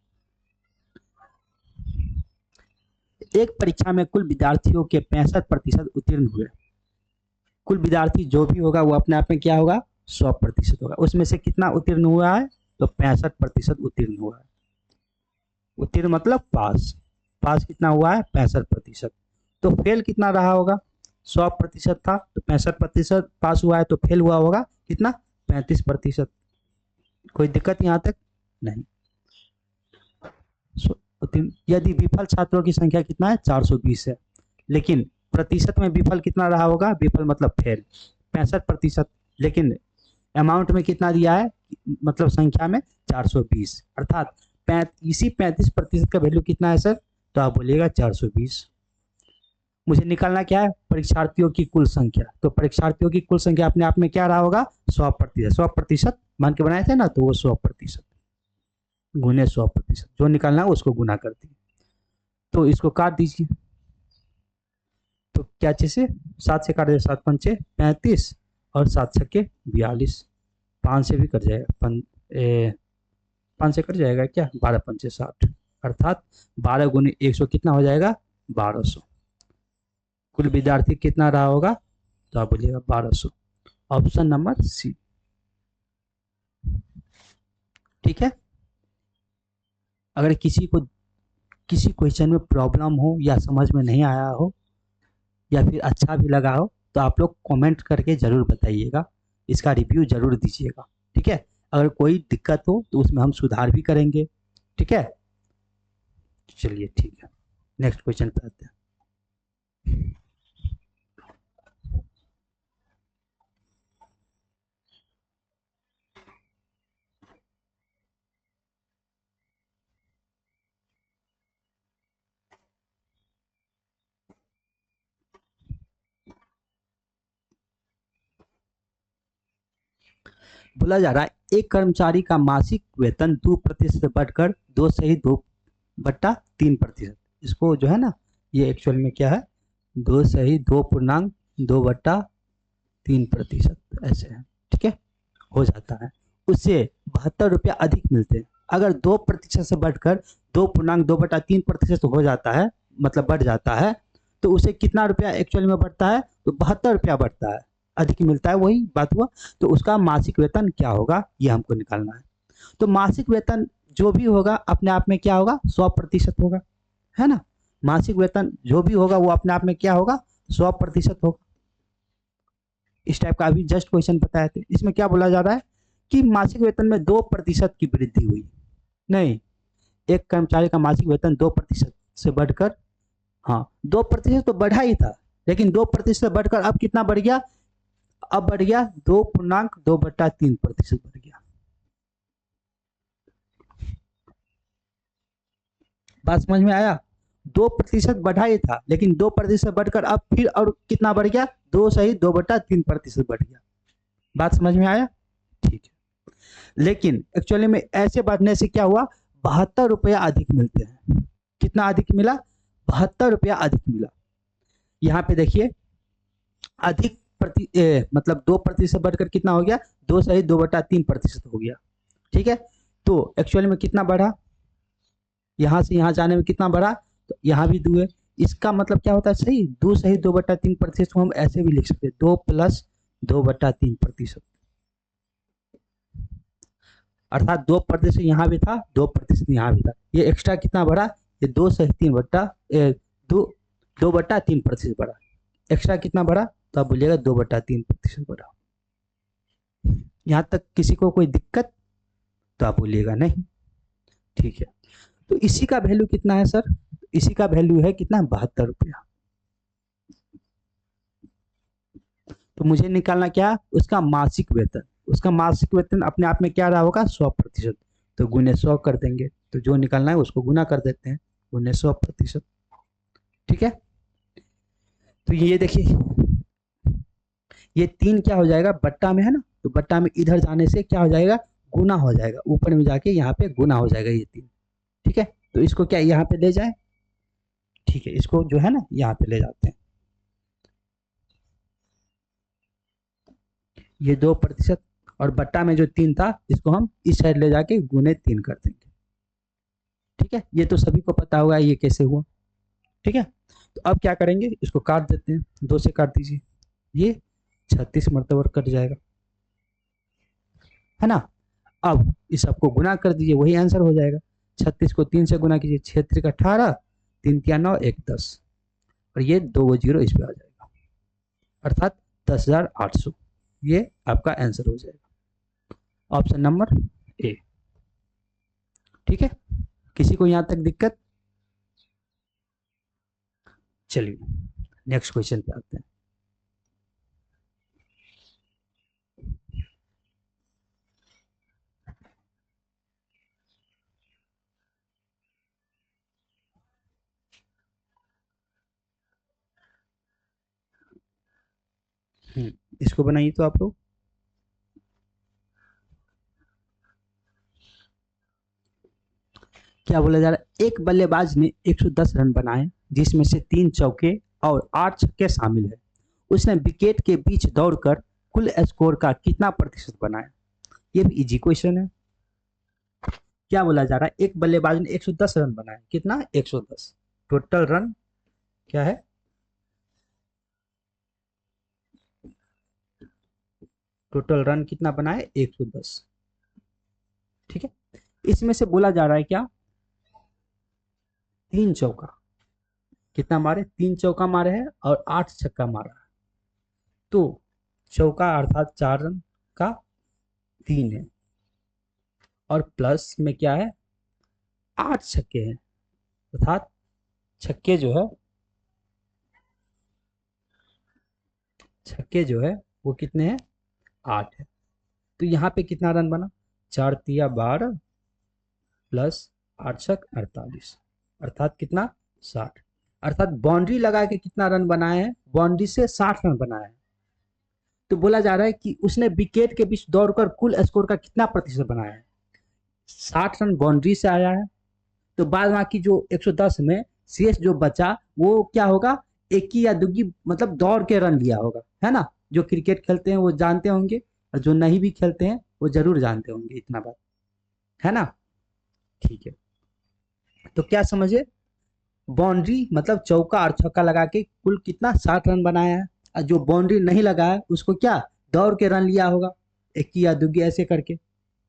एक परीक्षा में कुल विद्यार्थियों के 65% उत्तीर्ण हुए। कुल विद्यार्थी जो भी होगा वो अपने आप में क्या होगा, 100% होगा। उसमें से कितना उत्तीर्ण हुआ है, तो 65% उत्तीर्ण हुआ है। उत्तीर्ण मतलब पास। पास कितना हुआ है, 65%। तो फेल कितना रहा होगा, 100% था तो 65% पास हुआ है, तो फेल हुआ होगा कितना, 35%। कोई दिक्कत यहाँ तक नहीं। यदि विफल छात्रों की संख्या कितना है, 420 है, लेकिन प्रतिशत में विफल कितना रहा होगा, विफल मतलब फेल 65%, लेकिन अमाउंट में कितना दिया है, मतलब संख्या में 420, अर्थात इसी 35% का वैल्यू कितना है सर, तो आप बोलिएगा 420। मुझे निकालना क्या है, परीक्षार्थियों की कुल संख्या। तो परीक्षार्थियों की कुल संख्या अपने आप में क्या रहा होगा, 100%। 100% मान के बनाए थे ना, तो वो 100% गुने 100%, जो निकालना है उसको गुना कर दिए। तो इसको काट दीजिए, तो क्या चीज से, 7 से काट दिया, 7 पंचे 35 और 7 छक्के 42, 5 से भी कट जाएगा, 5 से कट जाएगा क्या, 12 पंचे 60, अर्थात 12 गुने 100 कितना हो जाएगा, 1200। कुल विद्यार्थी कितना रहा होगा, तो आप बोलिएगा 1200। Option number C. ठीक है, अगर किसी क्वेश्चन में प्रॉब्लम हो या समझ में नहीं आया हो या फिर अच्छा भी लगा हो तो आप लोग कमेंट करके ज़रूर बताइएगा, इसका रिव्यू ज़रूर दीजिएगा। ठीक है, अगर कोई दिक्कत हो तो उसमें हम सुधार भी करेंगे। ठीक है, चलिए ठीक है, नेक्स्ट क्वेश्चन पे आते हैं। बोला जा रहा है एक कर्मचारी का मासिक वेतन 2% बढ़कर 2/2 इसको जो है ना, ये एक्चुअल में क्या है, 2/2 ऐसे है। ठीक है, हो जाता है, उससे 72 रुपया अधिक मिलते हैं। अगर 2% से बढ़कर 2.2/3% हो जाता है, मतलब बढ़ जाता है, तो उसे कितना रुपया एक्चुअल में बढ़ता है, तो 72 रुपया बढ़ता है, अधिक मिलता है, वही बात हुआ। तो उसका मासिक वेतन क्या होगा, ये हमको निकालना है। तो मासिक वेतन जो भी होगा अपने आप में क्या होगा, 100% होगा, है ना। मासिक वेतन जो भी होगा वो अपने आप में क्या होगा, 100% होगा। इस टाइप का अभी जस्ट क्वेश्चन बताए थे, इसमें क्या बोला जा रहा है कि मासिक वेतन में 2% की वृद्धि हुई। नहीं, एक कर्मचारी का मासिक वेतन 2% से बढ़कर, हाँ 2% तो बढ़ा ही था, लेकिन 2% बढ़कर अब कितना बढ़ गया, अब बढ़ गया 2.2/3% बढ़ गया। बात समझ में आया, 2% बढ़ा ही था, लेकिन 2% बढ़कर अब फिर और कितना बढ़ गया, 2/2/3% बढ़ गया। बात समझ में आया, ठीक है। लेकिन एक्चुअली में ऐसे बढ़ने से क्या हुआ, 72 रुपया अधिक मिलते हैं। कितना अधिक मिला, 72 रुपया अधिक मिला। यहाँ पे देखिए, अधिक मतलब 2% बढ़कर कितना हो गया, 2/2/3% हो गया। ठीक है, तो एक्चुअली में कितना बढ़ा, यहाँ से यहाँ जाने में कितना बढ़ा, तो यहाँ भी 2 है। इसका मतलब क्या होता है, सही, 2/2/3% को हम ऐसे भी लिख सकते हैं, 2 + 2/3%। अर्थात 2% यहाँ भी था, 2% यहाँ भी था, ये एक्स्ट्रा कितना बढ़ा, ये 2/3 बढ़ा। एक्स्ट्रा कितना बढ़ा, तो आप बोलिएगा 2/3% बढ़ा। यहाँ तक किसी को कोई दिक्कत, तो आप बोलिएगा नहीं। ठीक है, तो इसी का वैल्यू कितना है सर, इसी का वैल्यू है कितना, 72 रुपया। तो मुझे निकालना क्या, उसका मासिक वेतन। उसका मासिक वेतन अपने आप में क्या रहा होगा, 100%। तो गुने 100 कर देंगे, तो जो निकालना है उसको गुना कर देते हैं, गुने 100%। ठीक है, तो ये देखिए, ये 3 क्या हो जाएगा, बट्टा में है ना, तो बट्टा में इधर जाने से क्या हो जाएगा, गुना हो जाएगा, ऊपर में जाके यहाँ पे गुना हो जाएगा ये 3। ठीक है, तो इसको क्या यहाँ पे ले जाए, ठीक है, इसको जो है ना यहाँ पे ले जाते हैं, ये 2%, और बट्टा में जो 3 था इसको हम इस साइड ले जाके गुने 3 कर देंगे। ठीक है, ये तो सभी को पता होगा ये कैसे हुआ। ठीक है, तो अब क्या करेंगे, इसको काट देते हैं, 2 से काट दीजिए, ये 36 मरतबा कट जाएगा, है ना। अब इस सबको गुना कर दीजिए, वही आंसर हो जाएगा। 36 को 3 से गुना कीजिए, 6 18, 3 3 9 1 10, और ये 2 जीरो इस पे आ जाएगा, अर्थात 10,800। ये आपका आंसर हो जाएगा, ऑप्शन नंबर ए। ठीक है, किसी को यहां तक दिक्कत, चलिए नेक्स्ट क्वेश्चन पे आते हैं। इसको बनाइए तो आप लोग, क्या बोला जा रहा है, एक बल्लेबाज ने 110 रन बनाए जिसमें से 3 चौके और 8 छक्के शामिल है। उसने विकेट के बीच दौड़कर कुल स्कोर का कितना प्रतिशत बनाया। ये भी इजी क्वेश्चन है। क्या बोला जा रहा है, एक बल्लेबाज ने 110 रन बनाए, कितना, 110। टोटल रन क्या है, टोटल रन कितना बनाए, 110। ठीक है, इसमें से बोला जा रहा है क्या, 3 चौका, कितना मारे, 3 चौका मारे हैं और 8 छक्का मारा है। तो चौका अर्थात 4 रन का 3 है, और प्लस में क्या है, 8 छक्के हैं, अर्थात छक्के जो है, छक्के जो है वो कितने हैं, 8 है। तो यहाँ पे कितना रन बना, 4 तिया 12 प्लस 8 छक 48, अर्थात कितना, 60। अर्थात बाउंड्री लगा के कितना रन बनाए हैं, बाउंड्री से 60 रन बनाए हैं। तो बोला जा रहा है कि उसने विकेट के बीच दौड़कर कुल स्कोर का कितना प्रतिशत बनाया है। 60 रन बाउंड्री से आया है, तो बाद बाकी जो 110 में शेष जो बचा वो क्या होगा, एक की या दुगी मतलब दौड़ के रन लिया होगा, है ना। जो क्रिकेट खेलते हैं वो जानते होंगे, और जो नहीं भी खेलते हैं वो जरूर जानते होंगे, इतना बात है ना। ठीक है, तो क्या समझे, बाउंड्री मतलब चौका और छक्का लगा के कुल कितना, 60 रन बनाया है, और जो बाउंड्री नहीं लगाया उसको क्या, दौड़ के रन लिया होगा, एक की या दुगी ऐसे करके,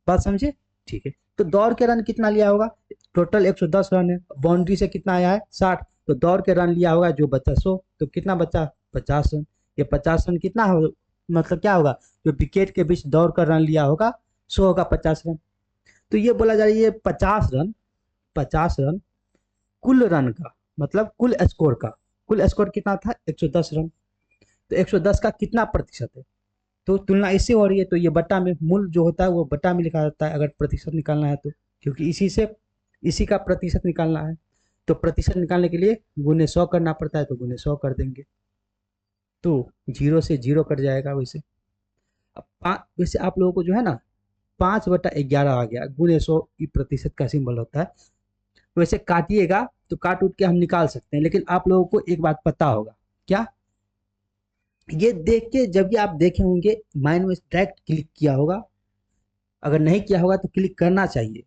बात समझे। ठीक है, तो दौड़ के रन कितना लिया होगा, टोटल 110 रन है, बाउंड्री से कितना आया है, 60, तो दौड़ के रन लिया होगा जो बचा 100, तो कितना बचा, 50 रन। ये 50 रन कितना हो, मतलब क्या होगा, जो विकेट के बीच दौड़ कर रन लिया होगा 100 होगा 50 रन। तो ये बोला जा रहा है, ये 50 रन, 50 रन कुल रन का, मतलब कुल स्कोर का, कुल स्कोर कितना था, 110 रन। तो 110 का कितना प्रतिशत है, तो तुलना इससे हो रही है, तो ये बट्टा में, मूल जो होता है वो बट्टा में लिखा जाता है अगर प्रतिशत निकालना है तो, क्योंकि इसी का प्रतिशत निकालना है। तो प्रतिशत निकालने के लिए गुने 100 करना पड़ता है, तो गुने 100 कर देंगे, तो 0 से 0 कट जाएगा। वैसे अब वैसे आप लोगों को जो है ना 5/11 आ गया, गुने 100 की प्रतिशत का सिंबल होता है। वैसे काटिएगा तो काट उठ के हम निकाल सकते हैं, लेकिन आप लोगों को एक बात पता होगा, क्या, ये देख के जब ये आप देखे होंगे माइंड में डायरेक्ट क्लिक किया होगा, अगर नहीं किया होगा तो क्लिक करना चाहिए।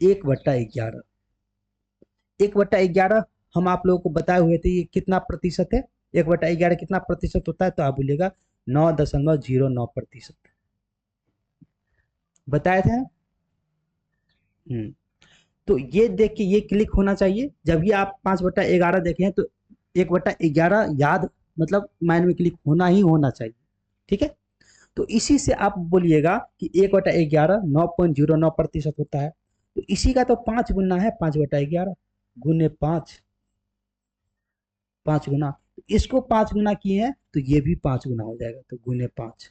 1/11, 1/11 हम आप लोगों को बताए हुए थे, ये कितना प्रतिशत है, 1/11 कितना प्रतिशत होता है, तो आप बोलिएगा 9.09%। बताए थे। तो ये देख के ये क्लिक होना चाहिए, जब भी आप 5/11 देखें तो 1/11 याद, मतलब माइंड में क्लिक होना ही होना चाहिए। ठीक है। तो इसी से आप बोलिएगा कि 1/11 9.09% होता है। तो इसी का तो 5 गुना है, 5/11 गुने 5, 5 गुना। इसको 5 गुना किए हैं तो ये भी 5 गुना हो जाएगा, तो गुने 5।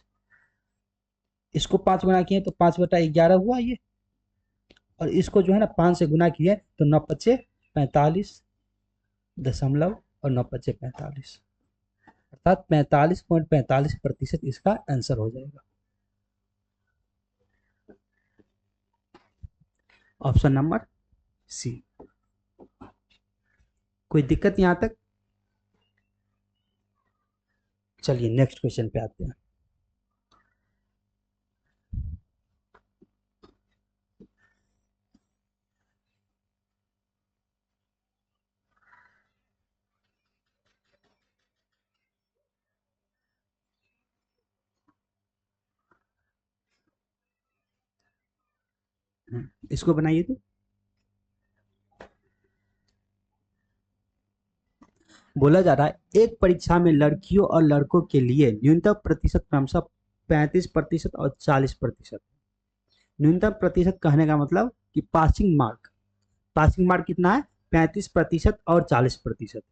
इसको 5 गुना किए तो 5/11 हुआ ये। और इसको जो है ना 5 से गुना किए तो 9×5 = 45 दशमलव और 9×5 = 45, अर्थात 45.45% इसका आंसर हो जाएगा। Option number C. कोई दिक्कत यहां तक? चलिए नेक्स्ट क्वेश्चन पे आते हैं। इसको बनाइए तो। बोला जा रहा है एक परीक्षा में लड़कियों और लड़कों के लिए न्यूनतम प्रतिशत क्रमशः 35% और 40%। न्यूनतम प्रतिशत कहने का मतलब कि पासिंग मार्क, पासिंग मार्क कितना है? 35% और 40%।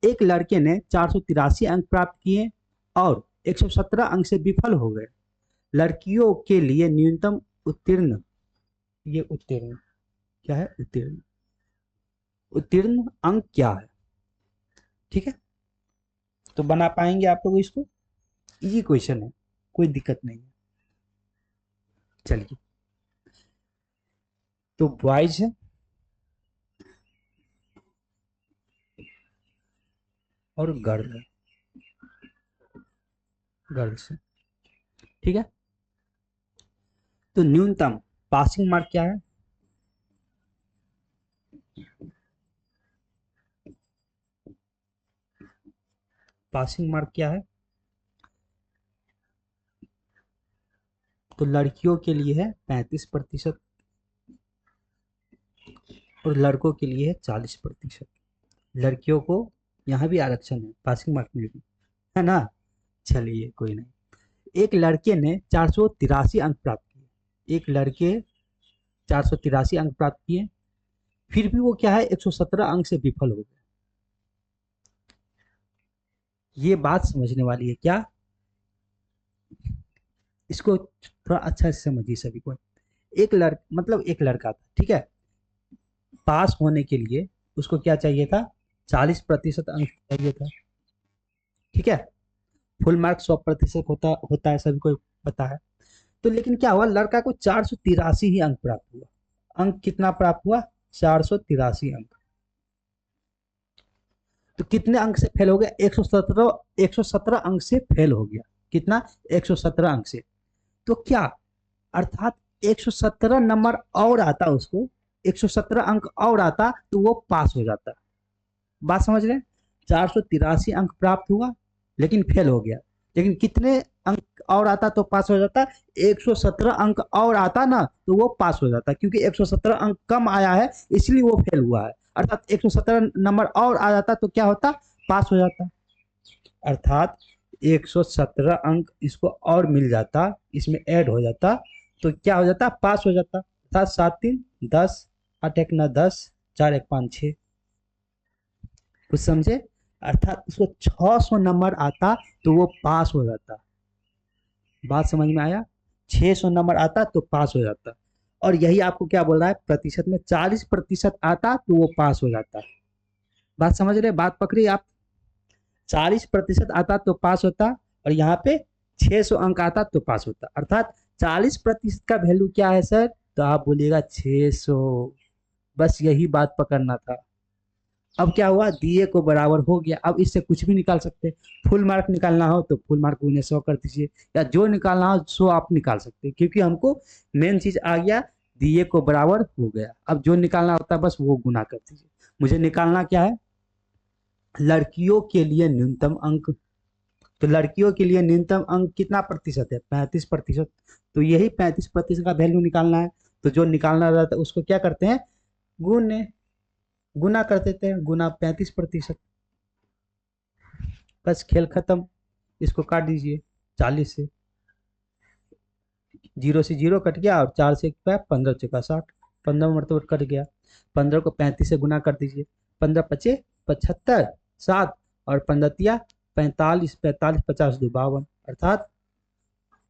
एक लड़के ने 483 अंक प्राप्त किए और 117 अंक से विफल हो गए। लड़कियों के लिए न्यूनतम उत्तीर्ण, ये उत्तीर्ण क्या है? उत्तीर्ण, उत्तीर्ण अंक क्या है? ठीक है। तो बना पाएंगे आप लोग इसको? इजी क्वेश्चन है, कोई दिक्कत नहीं है। चलिए, तो बॉयज है और गर्ल है, गर्ल्स है। ठीक है। तो न्यूनतम पासिंग मार्क क्या है? पासिंग मार्क क्या है? तो लड़कियों के लिए है 35% और लड़कों के लिए है 40%। लड़कियों को यहाँ भी आरक्षण है पासिंग मार्क में भी, है ना। चलिए कोई नहीं। एक लड़के ने 483 अंक प्राप्त किए, एक लड़के 483 अंक प्राप्त किए, फिर भी वो क्या है 117 अंक से विफल हो गए। ये बात समझने वाली है क्या? इसको थोड़ा अच्छा से समझिए सभी को। एक मतलब एक लड़का था, ठीक है। पास होने के लिए उसको क्या चाहिए था? 40% अंक चाहिए था। ठीक है। फुल मार्क 100% होता होता है, सभी को पता है। तो लेकिन क्या हुआ, लड़का को 483 ही अंक प्राप्त हुआ। अंक कितना प्राप्त हुआ? 483 अंक। तो कितने अंक से फेल हो गया? 117, 117 अंक से फेल हो गया। कितना? 117 अंक से। तो क्या, अर्थात 117 नंबर और आता उसको, 117 अंक और आता तो वो पास हो जाता। बात समझ रहे हैं? 483 अंक प्राप्त हुआ लेकिन फेल हो गया, लेकिन कितने अंक और आता तो पास हो जाता? 117 अंक और आता ना तो वो पास हो जाता, क्योंकि 117 अंक कम आया है इसलिए वो फेल हुआ है। अर्थात 117 नंबर और आ जाता तो क्या होता? पास हो जाता। अर्थात 117 अंक इसको और मिल जाता, इसमें ऐड हो जाता, तो क्या हो जाता? पास हो जाता। अर्थात 7×3 = 10, 8×1 = 10, 4×1 = 5, 6। कुछ समझे? अर्थात उसको 600 नंबर आता तो वो पास हो जाता। बात समझ में आया? 600 नंबर आता तो पास हो जाता। और यही आपको क्या बोल रहा है, प्रतिशत में 40% आता तो वो पास हो जाता। बात समझ रहे? बात पकड़ी आप? 40% आता तो पास होता, और यहाँ पे 600 अंक आता तो पास होता। अर्थात 40% का वैल्यू क्या है सर? तो आप बोलिएगा 600। बस यही बात पकड़ना था। अब क्या हुआ, दिए को बराबर हो गया। अब इससे कुछ भी निकाल सकते हैं। फुल मार्क निकालना हो तो फुल मार्क गुने 100 कर दीजिए, या जो निकालना हो सो आप निकाल सकते हैं, क्योंकि हमको मेन चीज आ गया, दिए को बराबर हो गया। अब जो निकालना होता है बस वो गुना कर दीजिए। मुझे निकालना क्या है? लड़कियों के लिए न्यूनतम अंक तो लड़कियों के लिए न्यूनतम अंक कितना प्रतिशत है? 35%। तो यही 35% का वैल्यू निकालना है। तो जो निकालना रहता है उसको क्या करते हैं, गुने गुना कर देते हैं, गुना 35%। बस खेल खत्म। इसको काट दीजिए 40 से, 0 से 0 कट गया और 4 से 1 पाया, 15 × 60, 15 मरतबा कट गया। 15 को 35 से गुना कर दीजिए, 15×5 = 75, 7 और 15×3 = 45, 45 50 2 52। अर्थात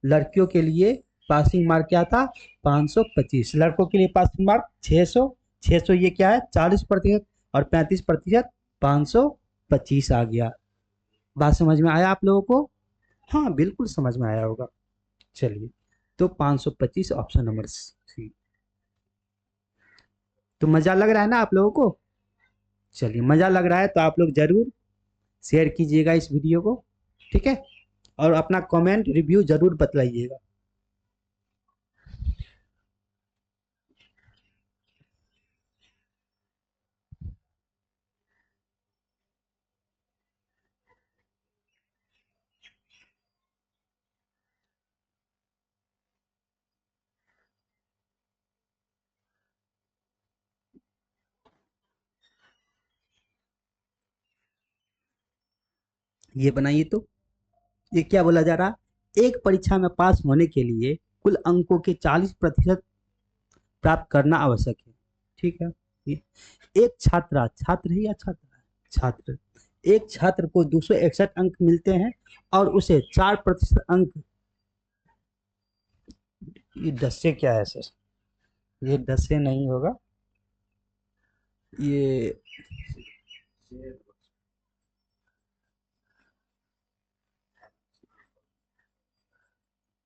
लड़कियों के लिए पासिंग मार्क क्या था? 525। लड़कों के लिए पासिंग मार्क 600। 600 ये क्या है? 40%। और 35% 525 आ गया। बात समझ में आया आप लोगों को? हाँ बिल्कुल समझ में आया होगा। चलिए, तो 525 ऑप्शन नंबर सी। तो मजा लग रहा है ना आप लोगों को? चलिए, मजा लग रहा है तो आप लोग जरूर शेयर कीजिएगा इस वीडियो को, ठीक है? और अपना कमेंट रिव्यू जरूर बतलाइएगा। ये बनाइए तो, ये क्या बोला जा रहा? एक परीक्षा में पास होने के लिए कुल अंकों के 40% प्राप्त करना आवश्यक है। ठीक है? ये एक छात्रा, छात्र है या छात्रा है? छात्र। एक छात्र को 261 अंक मिलते हैं और उसे 4% अंक, ये 10 से क्या है सर? ये 10 से नहीं होगा, ये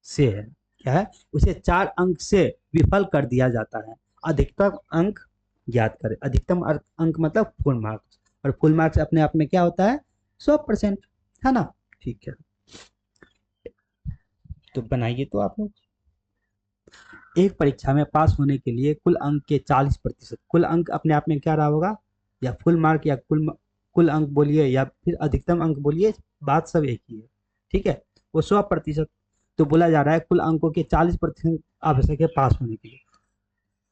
से है। क्या है? उसे 4 अंक से विफल कर दिया जाता है। अधिकतम अंक ज्ञात करें। अधिकतम अंक मतलब फुल मार्क्स, और फुल मार्क्स अपने आप में क्या होता है? 100%, है ना? ठीक है, तो बनाइए तो आप लोग। एक परीक्षा में पास होने के लिए कुल अंक के 40%, कुल अंक अपने आप में क्या रहा होगा? या फुल मार्क या कुल अंक बोलिए या फिर अधिकतम अंक बोलिए, बात सब एक ही है। ठीक है? वो 100%। तो बोला जा रहा है कुल अंकों के 40% आवश्यक है पास होने के लिए।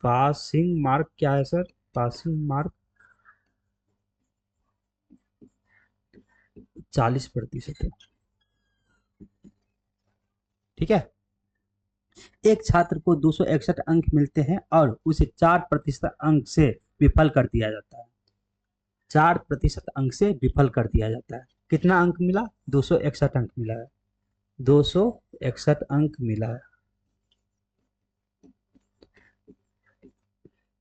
पासिंग मार्क क्या है सर? पासिंग मार्क 40% है। ठीक है? एक छात्र को 261 अंक मिलते हैं और उसे 4% अंक से विफल कर दिया जाता है। 4% अंक से विफल कर दिया जाता है। कितना अंक मिला? 261 अंक मिला है। 261 अंक मिला है,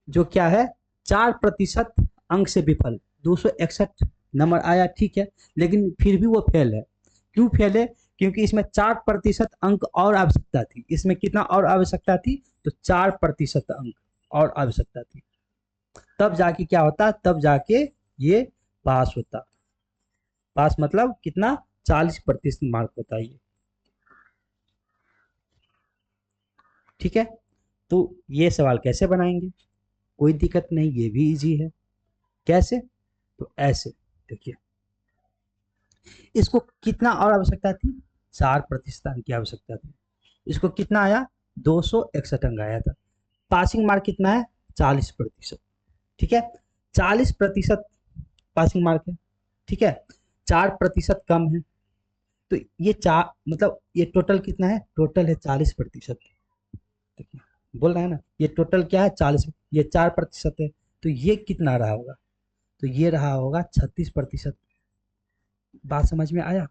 जो क्या है? 4% अंक से विफल। 261 नंबर आया, ठीक है, लेकिन फिर भी वो फेल है। क्यों फेल है? क्योंकि इसमें 4% अंक और आवश्यकता थी। इसमें कितना और आवश्यकता थी? तो 4% अंक और आवश्यकता थी। तब जाके क्या होता? तब जाके ये पास होता। पास मतलब कितना? 40% मार्क होता है ये। ठीक है? तो ये सवाल कैसे बनाएंगे? कोई दिक्कत नहीं, ये भी इजी है। कैसे? तो ऐसे देखिए, इसको कितना और आवश्यकता थी? 4% अंक की आवश्यकता थी। इसको कितना आया? 261 अंक आया था। पासिंग मार्क कितना है? 40%। ठीक है? 40% पासिंग मार्क है। ठीक है? 4% कम है। तो ये चार मतलब ये टोटल कितना है? टोटल है 40%। देखिए, बोल रहा है ना, ये टोटल क्या है? 40। ये 4% है, तो ये कितना रहा होगा? तो ये रहा होगा 36%। बात समझ में आया?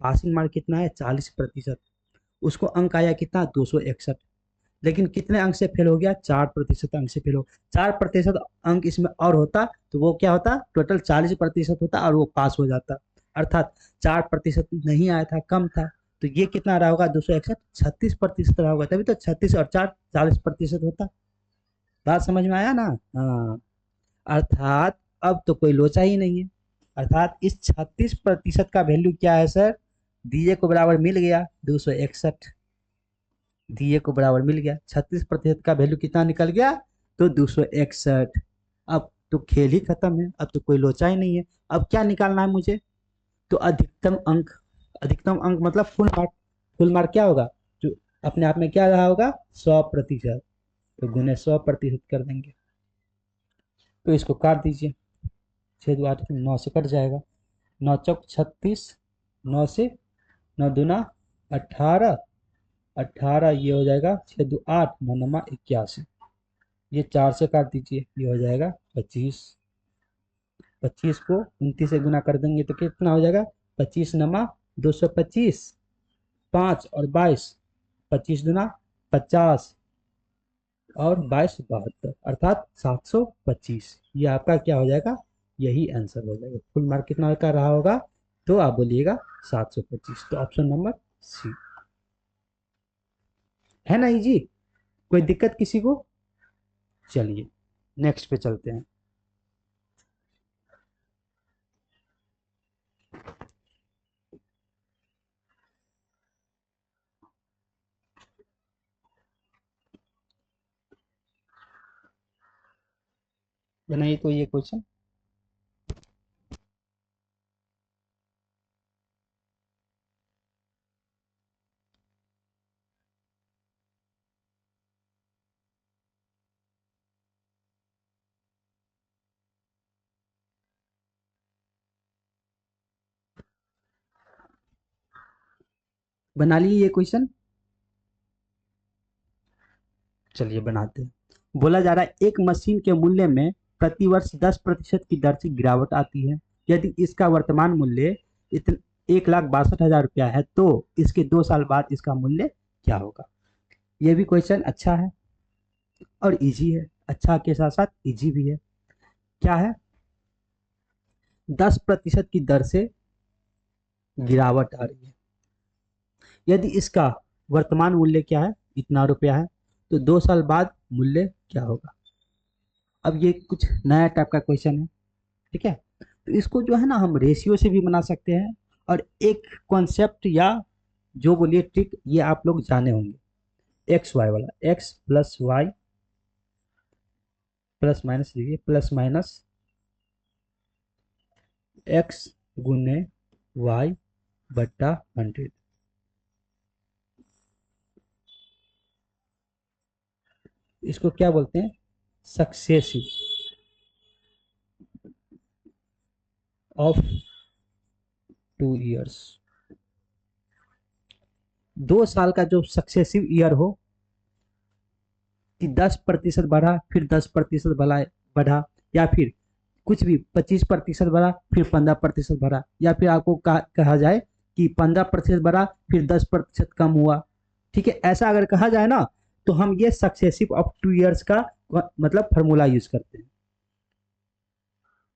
पासिंग मार्क कितना है? 40%। उसको अंक आया कितना? 261। लेकिन कितने अंक से फेल हो गया? 4% अंक से फेल हो। 4% अंक इसमें और होता तो वो क्या होता? टोटल 40% होता और वो पास हो जाता। अर्थात 4% नहीं आया था, कम था। तो ये कितना रहा होगा? 261 36% रहा होगा, तभी तो 36 और 4 40% होता। बात समझ में आया ना? हाँ। अर्थात अब तो कोई लोचा ही नहीं है। अर्थात इस 36% का वैल्यू क्या है सर? दिए को बराबर मिल गया 261। दिए को बराबर मिल गया, 36% का वैल्यू कितना निकल गया? तो 261। अब तो खेल ही खत्म है, अब तो कोई लोचा ही नहीं है। अब क्या निकालना है मुझे? तो अधिकतम अंक। अधिकतम अंक मतलब फुल मार्क। फुल मार्क क्या होगा, जो अपने आप में क्या रहा होगा, 100%। तो गुने 100% कर देंगे। तो इसको काट दीजिए, 6 2 8 9 से कट जाएगा। 9 चौक 36, 9 से 9 दूना 18, 18 ये हो जाएगा 6 2 8, 9 9 81। ये 4 से काट दीजिए, ये हो जाएगा 25। 25 को 29 से गुना कर देंगे तो कितना हो जाएगा, 25 नमा 225, 5 और 22, 25 दूना 50 और 22 72, अर्थात 725। ये आपका क्या हो जाएगा, यही आंसर हो जाएगा। फुल मार्क कितना का रहा होगा, तो आप बोलिएगा 725। तो ऑप्शन नंबर सी है ना जी। कोई दिक्कत किसी को? चलिए नेक्स्ट पे चलते हैं। बनाइए तो ये क्वेश्चन। बना लिए ये क्वेश्चन। चलिए बनाते हैं। बोला जा रहा है एक मशीन के मूल्य में प्रतिवर्ष 10% की दर से गिरावट आती है। यदि इसका वर्तमान मूल्य 1,62,000 रुपया है तो इसके 2 साल बाद इसका मूल्य क्या होगा। ये भी क्वेश्चन अच्छा है और इजी है। अच्छा के साथ साथ इजी भी है। क्या है, 10% की दर से गिरावट आ रही है। यदि इसका वर्तमान मूल्य क्या है, इतना रुपया है, तो 2 साल बाद मूल्य क्या होगा। अब ये कुछ नया टाइप का क्वेश्चन है, ठीक है। तो इसको जो है ना हम रेशियो से भी बना सकते हैं, और एक कॉन्सेप्ट या जो बोलिए ट्रिक ये आप लोग जाने होंगे, एक्स वाई वाला, X plus Y plus minus, लीजिए प्लस माइनस एक्स गुने वाई बट्टा 100। इसको क्या बोलते हैं, सक्सेसिव ऑफ 2 ईयर्स। 2 साल का जो सक्सेसिव ईयर हो, कि 10% बढ़ा फिर 10% बढ़ा, या फिर कुछ भी 25% बढ़ा फिर 15% बढ़ा, या फिर आपको कहा जाए कि 15% बढ़ा फिर 10% कम हुआ। ठीक है, ऐसा अगर कहा जाए ना, तो हम ये सक्सेसिव ऑफ 2 ईयर्स का मतलब फॉर्मूला यूज करते हैं।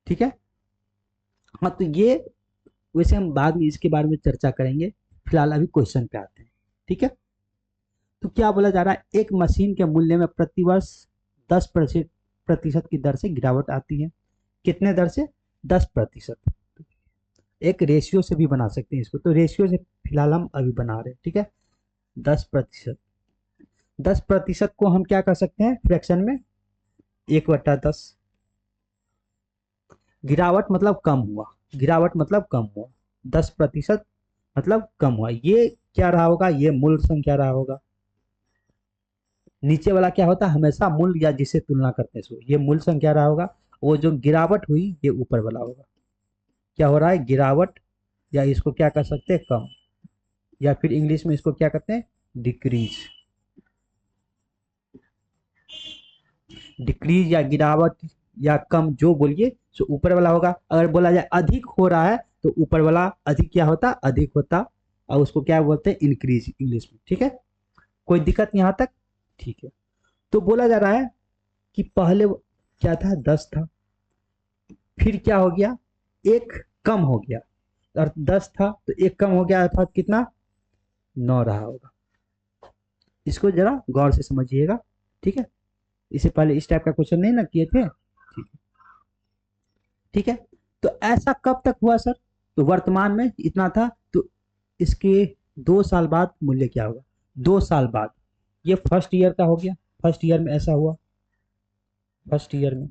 ठीक है। हाँ तो ये वैसे हम बाद में इसके बारे में चर्चा करेंगे, फिलहाल अभी क्वेश्चन पे आते हैं। ठीक है। तो क्या बोला जा रहा है, एक मशीन के मूल्य में प्रतिवर्ष 10% की दर से गिरावट आती है। कितने दर से, 10%। एक रेशियो से भी बना सकते हैं इसको, तो रेशियो से फिलहाल हम अभी बना रहे हैं। ठीक है, 10%। 10% को हम क्या कर सकते हैं फ्रैक्शन में, 1/10। गिरावट मतलब कम हुआ, गिरावट मतलब कम हुआ, 10% मतलब कम हुआ। ये क्या रहा होगा, ये मूल संख्या रहा होगा। नीचे वाला क्या होता है, हमेशा मूल या जिसे तुलना करते हैं सो, ये मूल संख्या रहा होगा। वो जो गिरावट हुई ये ऊपर वाला होगा। क्या हो रहा है, गिरावट, या इसको क्या कर सकते हैं, कम, या फिर इंग्लिश में इसको क्या करते हैं, डिक्रीज। डिक्रीज या गिरावट या कम जो बोलिए, सो ऊपर वाला होगा। अगर बोला जाए अधिक हो रहा है तो ऊपर वाला अधिक क्या होता, अधिक होता, और उसको क्या बोलते हैं, इंक्रीज इंग्लिश में। ठीक है, कोई दिक्कत यहाँ तक। ठीक है। तो बोला जा रहा है कि पहले क्या था, 10 था, फिर क्या हो गया, एक कम हो गया, और 10 था तो एक कम हो गया, अर्थात कितना, 9 रहा होगा। इसको जरा गौर से समझिएगा। ठीक है, इससे पहले इस टाइप का क्वेश्चन नहीं ना किए थे। ठीक है। ठीक है, तो ऐसा कब तक हुआ सर, तो वर्तमान में इतना था, तो इसके 2 साल बाद मूल्य क्या होगा। 2 साल बाद, ये फर्स्ट ईयर का हो गया, फर्स्ट ईयर में ऐसा हुआ, फर्स्ट ईयर में,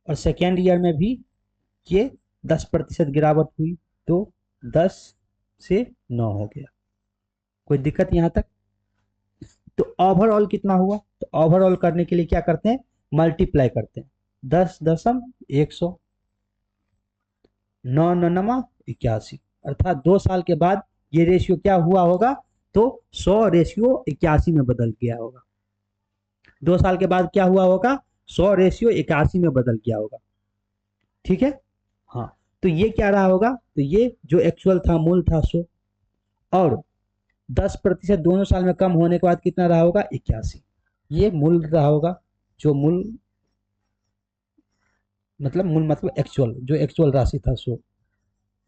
और सेकेंड ईयर में भी ये 10% गिरावट हुई। तो 10 से 9 हो गया। कोई दिक्कत यहाँ तक? तो ओवरऑल कितना हुआ? तो ओवरऑल करने के लिए क्या करते हैं, मल्टीप्लाई करते हैं। 10,100, 9 9 81, अर्थात 2 साल के बाद ये रेशियो क्या हुआ होगा, तो 100:81 में बदल गया होगा। 2 साल के बाद क्या हुआ होगा, 100:81 में बदल गया होगा। ठीक है, हाँ। तो ये क्या रहा होगा, तो ये जो एक्चुअल था, मूल था 100, और 10% दोनों साल में कम होने के बाद कितना रहा होगा, 81। ये मूल रहा होगा, जो मूल मतलब एक्चुअल, जो एक्चुअल राशि था 100,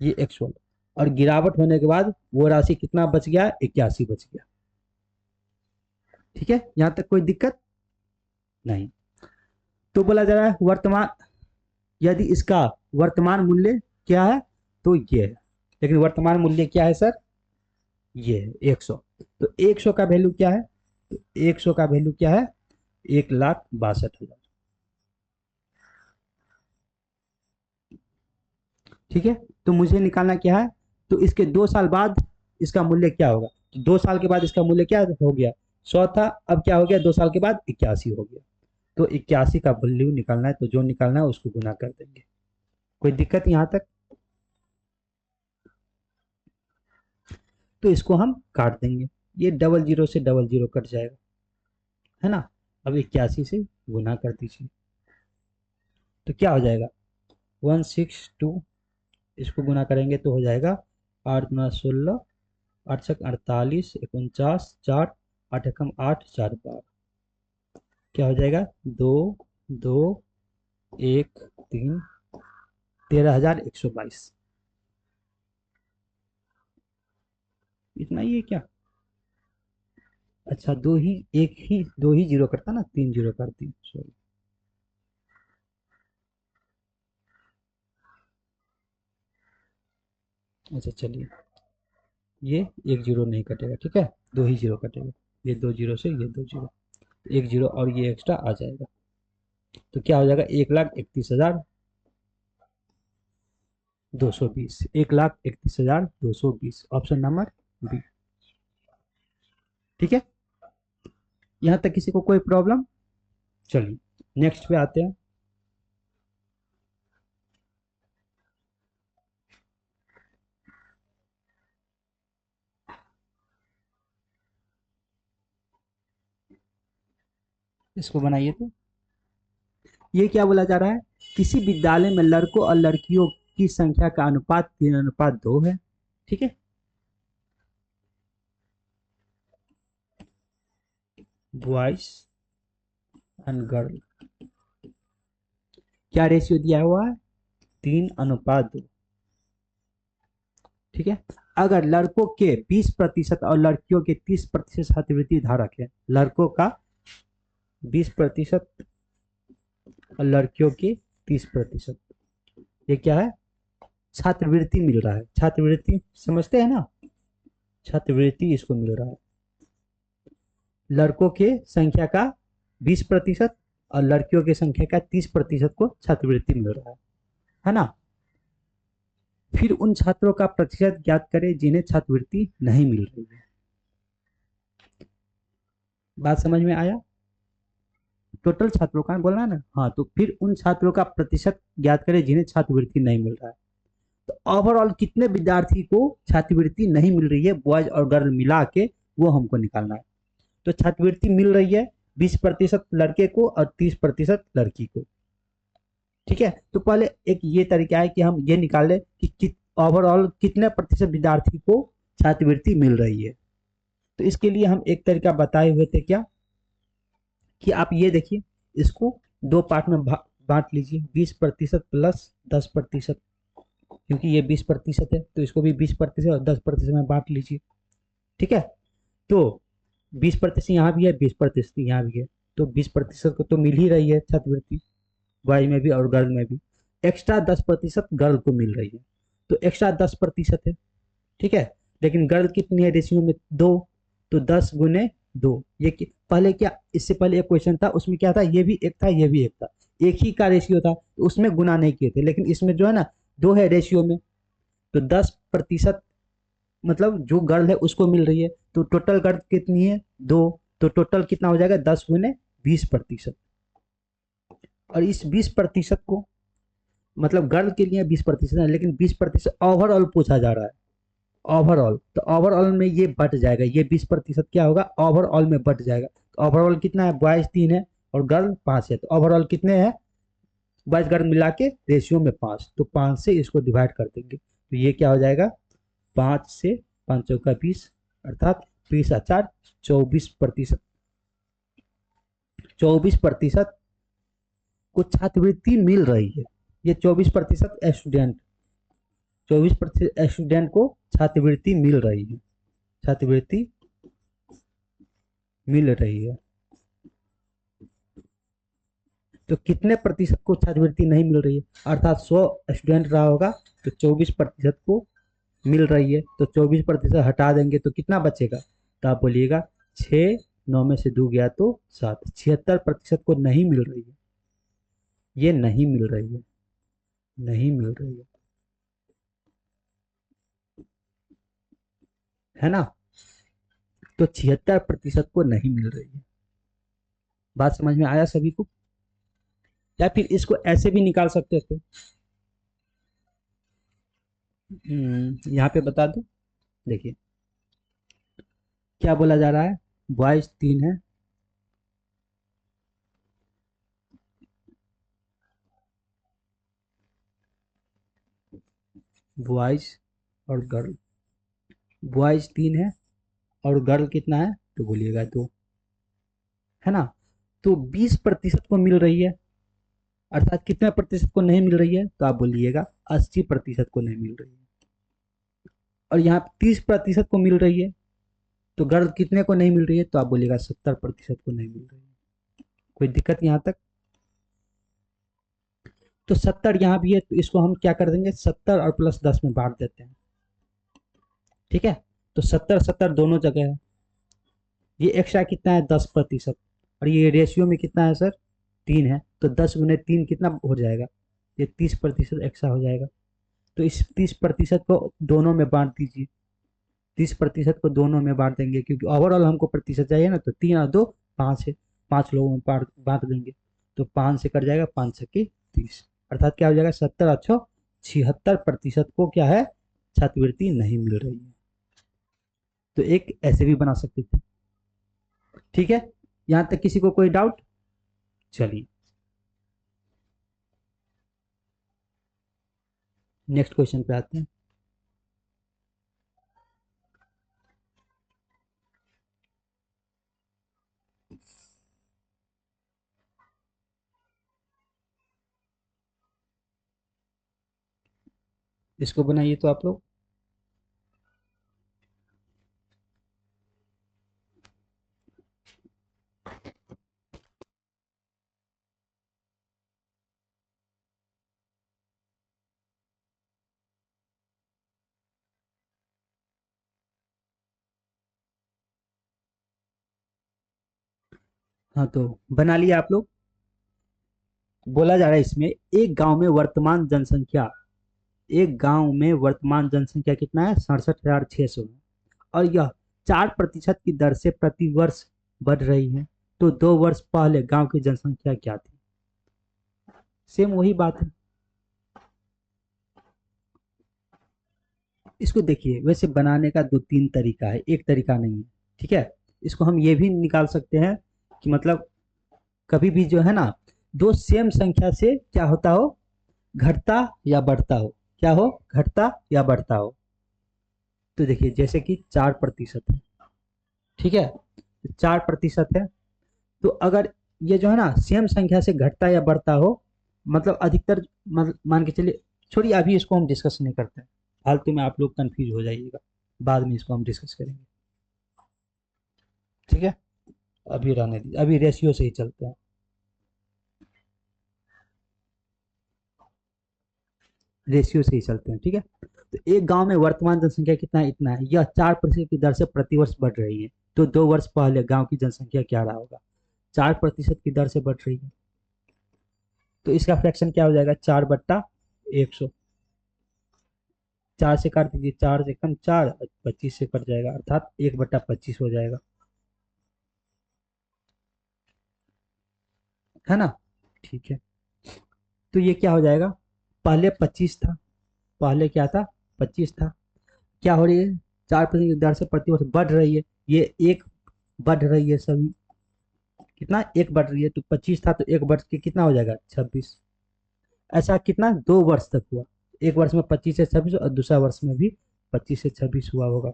ये एक्चुअल। और गिरावट होने के बाद वो राशि कितना बच गया, 81 बच गया। ठीक है, यहां तक कोई दिक्कत नहीं। तो बोला जा रहा है वर्तमान, यदि इसका वर्तमान मूल्य क्या है, तो ये है। लेकिन वर्तमान मूल्य क्या है सर, ये है 100। तो 100 का वैल्यू क्या है, तो 100 का वैल्यू क्या है, 1,62,000। ठीक है, तो मुझे निकालना क्या है, तो इसके 2 साल बाद इसका मूल्य क्या होगा। तो 2 साल के बाद इसका मूल्य क्या हो गया, 100 था, अब क्या हो गया, 2 साल के बाद 81 हो गया। तो 81 का वैल्यू निकालना है, तो जो निकालना है उसको गुना कर देंगे। कोई दिक्कत यहाँ तक? तो इसको हम काट देंगे, ये डबल जीरो से डबल जीरो कट जाएगा, है ना। अब 81 से गुना कर दीजिए, तो क्या हो जाएगा, 162, इसको गुना करेंगे तो हो जाएगा 8 9 16, 8 6 48, 49, 4 8 एकम 8, 4 12, क्या हो जाएगा, 2 2 1 3, 13,122। इतना ही है क्या, अच्छा दो ही, एक ही दो ही जीरो करता ना, 3 जीरो करती, सॉरी। अच्छा चलिए, ये एक जीरो नहीं कटेगा, ठीक है, दो ही जीरो कटेगा। ये 2 जीरो से ये 2 जीरो, एक जीरो और ये एक्स्ट्रा आ जाएगा। तो क्या हो जाएगा, 1,31,220, 1,31,220, ऑप्शन नंबर बी। ठीक है, यहाँ तक किसी को कोई प्रॉब्लम? चलिए नेक्स्ट पे आते हैं। इसको बनाइए। तो ये क्या बोला जा रहा है, किसी विद्यालय में लड़कों और लड़कियों की संख्या का अनुपात 3:2 है। ठीक है, बॉयज एंड गर्ल, क्या रेशियो दिया हुआ है, 3:2। ठीक है, अगर लड़कों के 20% और लड़कियों के 30% छात्रवृत्ति धारक है, लड़कों का 20% और लड़कियों के 30%, ये क्या है, छात्रवृत्ति मिल रहा है। छात्रवृत्ति समझते हैं ना, छात्रवृत्ति इसको मिल रहा है, लड़कों के संख्या का 20% और लड़कियों की संख्या का 30% को छात्रवृत्ति मिल रहा है ना। फिर उन छात्रों का प्रतिशत ज्ञात करें जिन्हें छात्रवृत्ति नहीं मिल रही है। बात समझ में आया, टोटल छात्रों का बोलना है ना, हाँ। तो फिर उन छात्रों का प्रतिशत ज्ञात करें जिन्हें छात्रवृत्ति नहीं मिल रहा है। तो ओवरऑल कितने विद्यार्थी को छात्रवृत्ति नहीं मिल रही है, बॉयज और गर्ल मिला के, वो हमको निकालना है। तो छात्रवृत्ति मिल रही है 20% लड़के को और 30% लड़की को। ठीक है, तो पहले एक ये तरीका है कि हम ये निकाल लें कि ओवरऑल कितने प्रतिशत विद्यार्थी को छात्रवृत्ति मिल रही है। तो इसके लिए हम एक तरीका बताए हुए थे, क्या कि आप ये देखिए, इसको दो पार्ट में बांट लीजिए, 20% प्लस 10%, क्योंकि ये 20% है तो इसको भी 20% और 10% में बांट लीजिए। ठीक है, तो 20% यहाँ भी है, 20% यहाँ भी है, तो 20% को तो मिल ही रही है छात्रवृत्ति, बॉय में भी और गर्ल में भी। एक्स्ट्रा 10% गर्ल को मिल रही है, तो एक्स्ट्रा 10% है। ठीक है, लेकिन गर्ल कितनी है रेशियो में, 2, तो 10 × 2, ये पहले क्या, इससे पहले एक क्वेश्चन था, उसमें क्या था, ये भी एक था, ये भी एक था, एक ही का रेशियो था, तो उसमें गुना नहीं किए थे। लेकिन इसमें जो है ना, 2 है रेशियो में, तो 10 प्रतिशत मतलब जो गर्ल है उसको मिल रही है, तो टोटल गर्ल कितनी है, दो, तो टोटल कितना हो जाएगा 10 गुने 20%। और इस 20% को मतलब गर्ल के लिए 20% है, लेकिन 20% ओवरऑल पूछा जा रहा है, ओवरऑल, तो ओवरऑल में ये बट जाएगा, ये 20% क्या होगा ओवरऑल में बट जाएगा। तो ओवरऑल कितना है, बॉयज 3 है और गर्ल 5 है, तो ओवरऑल कितने हैं, बॉयज गर्ल मिला के रेशियो में 5, तो 5 से इसको डिवाइड कर देंगे, तो ये क्या हो जाएगा 5 से 5 चौका 20, अर्थात 20 और 4 24%, 24% को छात्रवृत्ति मिल रही है। ये 24% स्टूडेंट, 24% स्टूडेंट को छात्रवृत्ति मिल रही है, छात्रवृत्ति मिल रही है। तो कितने प्रतिशत को छात्रवृत्ति नहीं मिल रही है, अर्थात 100 स्टूडेंट रहा होगा तो 24% को मिल रही है, तो 24% हटा देंगे तो कितना बचेगा, तो आप बोलिएगा 6, 9 में से 2 गया तो 7, 76% को नहीं मिल रही है, ये नहीं मिल रही है, नहीं मिल रही है ना। तो 76% को नहीं मिल रही है। बात समझ में आया सभी को, या फिर इसको ऐसे भी निकाल सकते थे, यहाँ पे बता दो, देखिए क्या बोला जा रहा है, बॉयज 3 है, बॉयज और गर्ल, बॉयज 3 है और गर्ल कितना है, तो बोलिएगा 2, है ना। तो 20% को मिल रही है, अर्थात कितने प्रतिशत को नहीं मिल रही है, तो आप बोलिएगा 80% को नहीं मिल रही है। और यहाँ 30% को मिल रही है, तो गर्ल कितने को नहीं मिल रही है, तो आप बोलिएगा 70% को नहीं मिल रही है। कोई दिक्कत यहाँ तक, तो 70 यहाँ भी है, तो इसको हम क्या कर देंगे 70 और प्लस 10 में बांट देते हैं, ठीक है। तो 70 70 दोनों जगह है, ये एक्स्ट्रा कितना है 10%, और ये रेशियो में कितना है सर 3 है, तो 10 गुने 3 कितना हो जाएगा, ये 30% एक्स्ट्रा हो जाएगा। तो इस 30% को दोनों में बांट दीजिए, 30% को दोनों में बांट देंगे, क्योंकि ओवरऑल हमको प्रतिशत चाहिए ना, तो 3 और 2 5 है, 5 लोगों में बांट बांट देंगे, तो 5 से कट जाएगा, 5 छक्के 30, अर्थात क्या हो जाएगा 70 76 को क्या है छात्रवृत्ति नहीं मिल रही है। तो एक ऐसे भी बना सकते थे, ठीक है। यहां तक किसी को कोई डाउट, चलिए नेक्स्ट क्वेश्चन पे आते हैं। इसको बनाइए तो आप लोग, हाँ तो बना लिया आप लोग। बोला जा रहा है इसमें, एक गांव में वर्तमान जनसंख्या कितना है 67,600 है, और यह 4% की दर से प्रति वर्ष बढ़ रही है, तो 2 वर्ष पहले गांव की जनसंख्या क्या थी। सेम वही बात है, इसको देखिए वैसे बनाने का 2 3 तरीका है, एक तरीका नहीं है, ठीक है। इसको हम ये भी निकाल सकते हैं कि मतलब कभी भी जो है ना, दो सेम संख्या से क्या होता हो, घटता या बढ़ता हो, क्या हो घटता या बढ़ता हो। तो देखिए जैसे कि 4% है, ठीक है, 4% है, तो अगर ये जो है ना सेम संख्या से घटता या बढ़ता हो, मतलब अधिकतर, मान के चलिए, छोड़िए अभी इसको हम डिस्कस नहीं करते हैं, फालतू में आप लोग कंफ्यूज हो जाइएगा, बाद में इसको हम डिस्कस करेंगे, ठीक है। अभी रहने दीजिए, अभी रेशियो से ही चलते हैं, रेशियो से ही चलते हैं, ठीक है। तो एक गांव में वर्तमान जनसंख्या कितना है, इतना है, यह 4% की दर से प्रतिवर्ष बढ़ रही है, तो 2 वर्ष पहले गांव की जनसंख्या क्या रहा होगा, 4% की दर से बढ़ रही है, तो इसका फ्रैक्शन क्या हो जाएगा 4/100, 4 से काट दीजिए, 4 से कम 4, 25 से कट जाएगा, अर्थात 1/25 हो जाएगा, है ना। ठीक है, तो ये क्या हो जाएगा, पहले 25 था, पहले क्या था, 25 था, क्या हो रही है, 4% की दर से प्रति वर्ष बढ़ रही है, ये एक बढ़ रही है सभी, कितना, एक बढ़ रही है, तो 25 था तो एक बढ़ के कितना हो जाएगा, 26। ऐसा कितना, 2 वर्ष तक हुआ, एक वर्ष में 25 से 26 और दूसरा वर्ष में भी 25 से 26 हुआ होगा,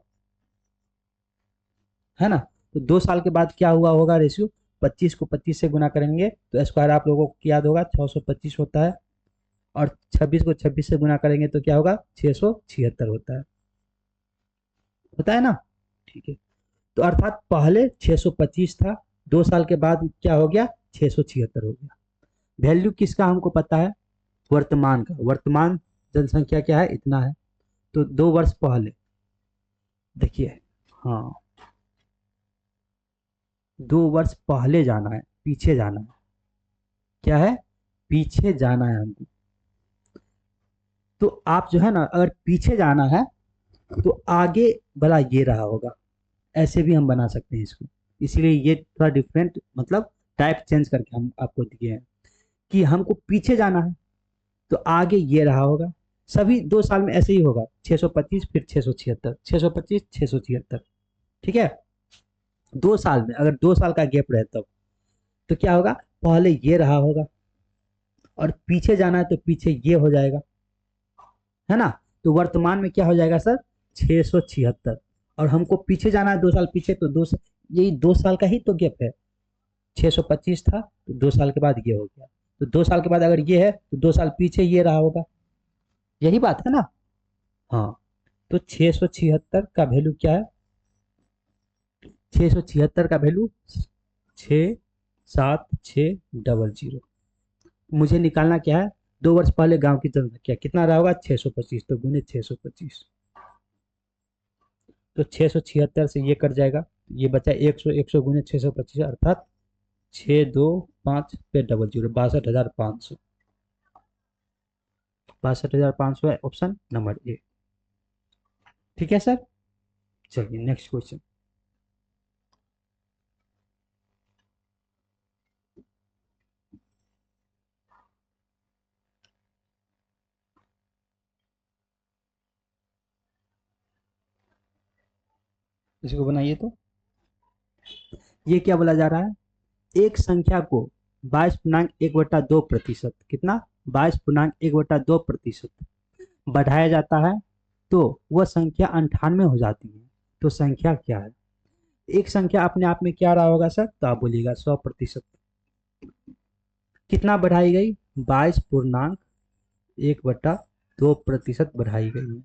है ना। तो 2 साल के बाद क्या हुआ होगा रेशियो, 25 को 25 से गुना करेंगे तो स्क्वायर आप लोगों को याद होगा 625 होता है, और 26 को 26 से गुना करेंगे तो क्या होगा, 676 होता है ना। ठीक है, तो अर्थात पहले 625 था, 2 साल के बाद क्या हो गया, 676 हो गया। वैल्यू किसका हमको पता है, वर्तमान का, वर्तमान जनसंख्या क्या है, इतना है, तो 2 वर्ष पहले, देखिए, हाँ, 2 वर्ष पहले जाना है, पीछे जाना है, क्या है, पीछे जाना है हमको। तो आप जो है ना, अगर पीछे जाना है तो आगे भला ये रहा होगा, ऐसे भी हम बना सकते हैं इसको, इसलिए ये थोड़ा डिफरेंट, मतलब टाइप चेंज करके हम आपको दिए हैं कि हमको पीछे जाना है तो आगे ये रहा होगा, सभी 2 साल में ऐसे ही होगा, 625 फिर 676, 625 676, ठीक है। 2 साल में अगर 2 साल का गैप रहे तो क्या होगा, पहले ये रहा होगा, और पीछे जाना है तो पीछे ये हो जाएगा, है ना। तो वर्तमान में क्या हो जाएगा सर, 676, और हमको पीछे जाना है 2 साल पीछे, तो यही 2 साल का ही तो गैप है, 625 था तो 2 साल के बाद ये हो गया, तो 2 साल के बाद अगर ये है तो 2 साल पीछे ये रहा होगा, यही बात है ना। हाँ, तो 676 का वैल्यू क्या है, 676 का वैल्यू 67600, मुझे निकालना क्या है, 2 वर्ष पहले गांव की जनसंख्या कितना रहा होगा, 625, तो गुने 625, तो 676 से ये कट जाएगा, ये बचा 100, 100 गुने 625, अर्थात 625 पे 00, 62,500, 62,500 है ऑप्शन नंबर ए। ठीक है सर, चलिए नेक्स्ट क्वेश्चन। इसको बनाइए, तो ये क्या बोला जा रहा है, एक संख्या को 22.1/2%, कितना, 22.1/2% बढ़ाया जाता है तो वह संख्या 98 हो जाती है, तो संख्या क्या है। एक संख्या अपने आप में क्या रहा होगा सर, तो आप बोलिएगा 100%, कितना बढ़ाई गई, 22.1/2% बढ़ाई गई है,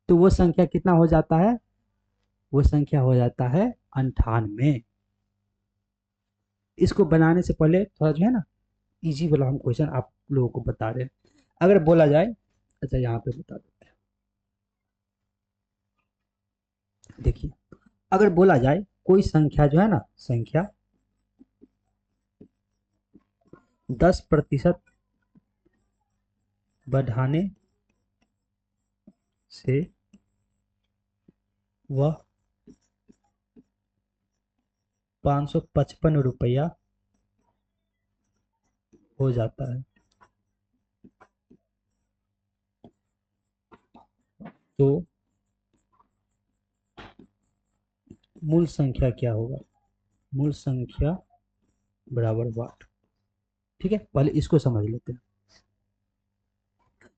तो वो संख्या कितना हो जाता है, वो संख्या हो जाता है 98। इसको बनाने से पहले थोड़ा जो है ना, इजी वाला हम क्वेश्चन आप लोगों को बता रहे हैं। अगर बोला जाए, अच्छा यहाँ पे बता देते हैं, देखिए, अगर बोला जाए कोई संख्या जो है ना, संख्या 10% बढ़ाने से वह 555 रुपया हो जाता है, तो मूल संख्या क्या होगा, मूल संख्या बराबर वाट। ठीक है, पहले इसको समझ लेते हैं।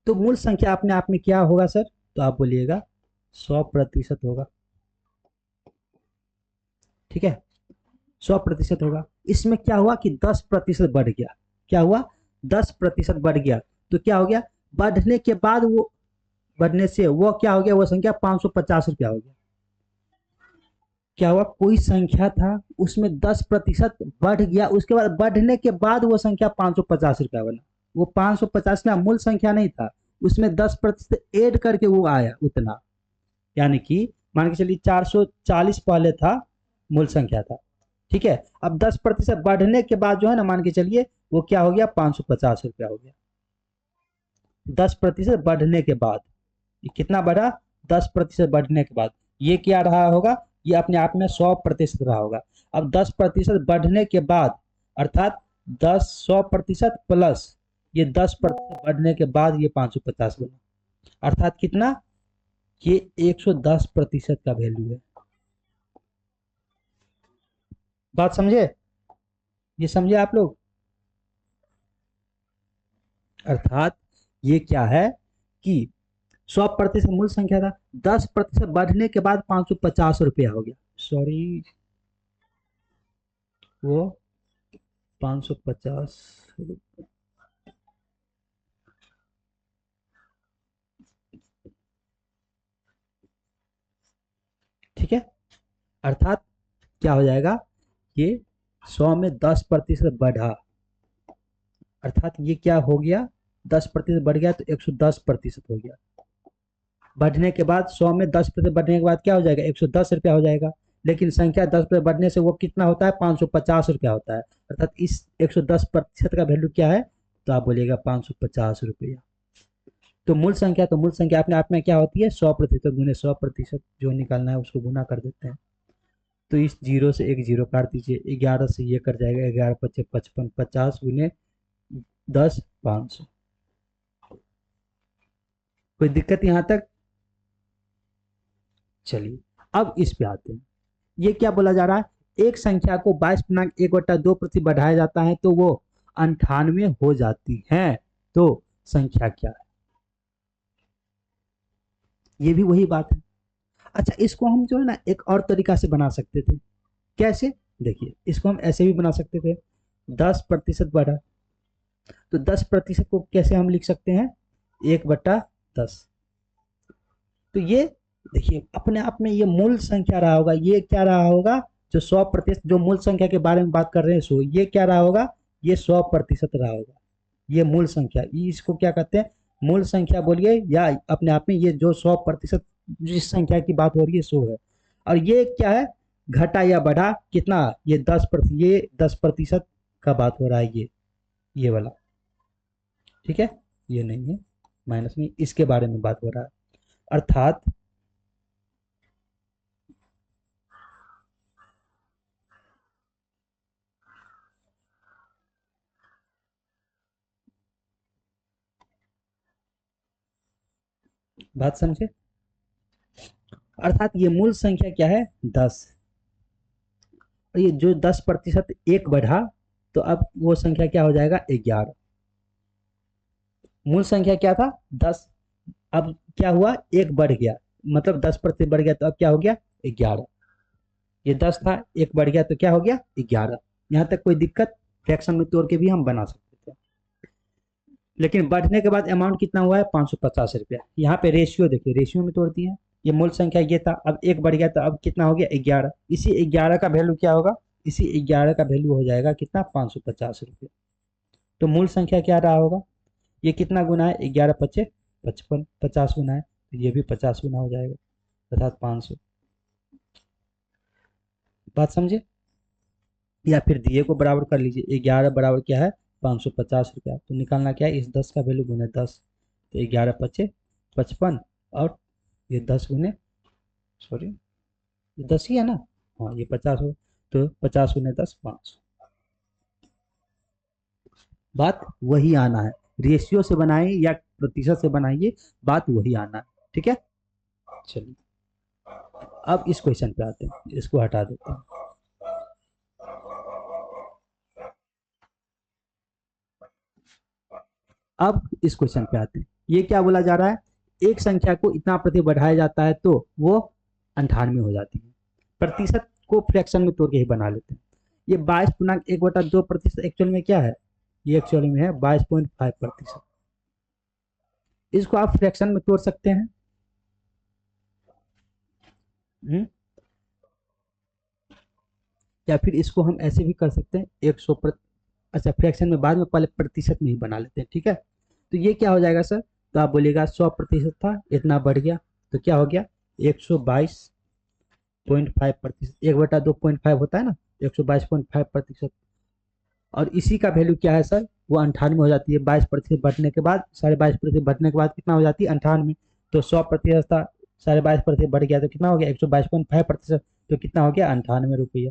तो मूल संख्या अपने आप में क्या होगा सर, तो आप बोलिएगा 100% होगा, ठीक है, 100% होगा। इसमें क्या हुआ कि 10% बढ़ गया, क्या हुआ, 10% बढ़ गया, तो क्या हो गया, बढ़ने के बाद वो, बढ़ने से वो क्या हो गया, वो संख्या 550 रुपया हो गया। क्या हुआ, कोई संख्या था उसमें 10% बढ़ गया, उसके बाद बढ़ने के बाद वो संख्या 550 रुपया बना, वो 550 ना मूल संख्या नहीं था, उसमें 10% ऐड करके वो आया उतना, यानी कि मान के चलिए 440 पहले था, मूल संख्या था, ठीक है, अब 10% बढ़ने के बाद जो है ना, मान के चलिए वो क्या हो गया, 550 रुपया हो गया, 10% बढ़ने के बाद, ये कितना बढ़ा, 10% बढ़ने के बाद। ये क्या रहा होगा, ये अपने आप में 100% रहा होगा। अब 10% बढ़ने के बाद, अर्थात 100% प्लस ये 10% बढ़ने के बाद ये 550 बना, अर्थात कितना, ये 110% का वैल्यू है। बात समझे, ये समझे आप लोग। अर्थात ये क्या है कि 100% मूल संख्या था, 10% बढ़ने के बाद 550 रुपया हो गया, सॉरी वो 550, ठीक है। अर्थात क्या हो जाएगा, ये 100 में 10% बढ़ा, अर्थात ये क्या हो गया, 10% बढ़ गया तो 110% हो गया। बढ़ने के बाद 100 में 10% बढ़ने के बाद क्या हो जाएगा, 110 रुपया हो जाएगा। लेकिन संख्या 10% बढ़ने से वो कितना होता है, 550 रुपया होता है। अर्थात इस 110% का वैल्यू क्या है, तो आप बोलिएगा 550 रुपया। तो मूल संख्या अपने आप में क्या होती है, 100% गुने 100%, जो निकालना है उसको गुना कर देते हैं। तो इस जीरो से एक जीरो काट दीजिए, 11 से ये कट जाएगा, 11×5 = 55, 50 गुने 10 500। कोई दिक्कत यहाँ तक। चलिए अब इस पे आते हैं। ये क्या बोला जा रहा है, एक संख्या को 22.1/2 बढ़ाया जाता है तो वो 98 हो जाती है, तो संख्या क्या है। ये भी वही बात है। अच्छा, इसको हम जो है ना एक और तरीका से बना सकते थे। कैसे, देखिए इसको हम ऐसे भी बना सकते थे, 10% बढ़ा, तो 10% को कैसे हम लिख सकते हैं, 1/10। तो ये देखिए अपने आप में ये मूल संख्या रहा होगा, ये क्या रहा होगा, जो 100%, जो मूल संख्या के बारे में बात कर रहे हैं, सो ये क्या रहा होगा, ये 100% रहा होगा। ये मूल संख्या, इसको क्या कहते हैं, मूल संख्या बोलिए, या अपने आप में ये जो 100% जिस संख्या की बात हो रही है सो है। और ये क्या है, घटा या बढ़ा कितना, ये 10%, ये 10% का बात हो रहा है, ये वाला, ठीक है, ये नहीं है माइनस में, इसके बारे में बात हो रहा है। अर्थात बात समझे, अर्थात ये मूल संख्या क्या है, 10, और ये जो 10% एक बढ़ा, तो अब वो संख्या क्या हो जाएगा, 11। मूल संख्या क्या था, 10, अब क्या हुआ, एक बढ़ गया, मतलब 10% बढ़ गया, तो अब क्या हो गया, 11। ये 10 था, एक बढ़ गया तो क्या हो गया, 11। यहाँ तक कोई दिक्कत, फ्रैक्शन में तोड़ के भी हम बना सकते थे। लेकिन बढ़ने के बाद अमाउंट कितना हुआ है, 550 रुपया। यहाँ पे रेशियो देखिए, रेशियो में तोड़ दिए, ये मूल संख्या ये था, अब एक बढ़ गया तो अब कितना हो गया, 11। इसी 11 का वैल्यू क्या होगा, इसी 11 का वैल्यू हो जाएगा कितना, 550 रुपये। तो मूल संख्या क्या रहा होगा, ये कितना गुना है, 11×5 = 55, 50 गुना है, तो ये भी 50 गुना हो जाएगा, अर्थात 500। बात समझे, या फिर दिए को बराबर कर लीजिए, 11 बराबर क्या है, 550 रुपया। तो निकालना क्या है, इस 10 का वैल्यू गुने 10, तो 11×5 = 55, और ये 10 गुने, सॉरी ये 10 ही है ना, हाँ ये 50 हो, तो 50 गुने 10 500। बात वही आना है, रेशियो से बनाए या प्रतिशत से बनाइए, बात वही आना है, ठीक है। चलिए अब इस क्वेश्चन पे आते हैं, इसको हटा देते हैं। अब इस क्वेश्चन पे आते हैं, ये क्या बोला जा रहा है, एक संख्या को इतना प्रति बढ़ाया जाता है तो वो 98 हो जाती है। प्रतिशत को फ्रैक्शन में तोड़ के ही बना लेते हैं। ये 22.1/2% एक्चुअल में क्या है, ये एक्चुअल में है 22.5%। इसको आप फ्रैक्शन में तोड़ सकते हैं। हम्म, या फिर इसको हम ऐसे भी कर सकते हैं, 100, अच्छा फ्रैक्शन में बाद में, पहले प्रतिशत में ही बना लेते हैं, ठीक है। तो ये क्या हो जाएगा सर, तो आप बोलिएगा 100% था, इतना बढ़ गया, तो क्या हो गया, 122.5%, 1/2.5 होता है ना, 122.5%। और इसी का वैल्यू क्या है सर, वो 98 हो जाती है। 22% बढ़ने के बाद, 22.5% बढ़ने के बाद कितना हो जाती है, 98। तो 100% था, 22.5% बढ़ गया तो कितना हो गया 122.5%, तो कितना हो गया 98 रुपये।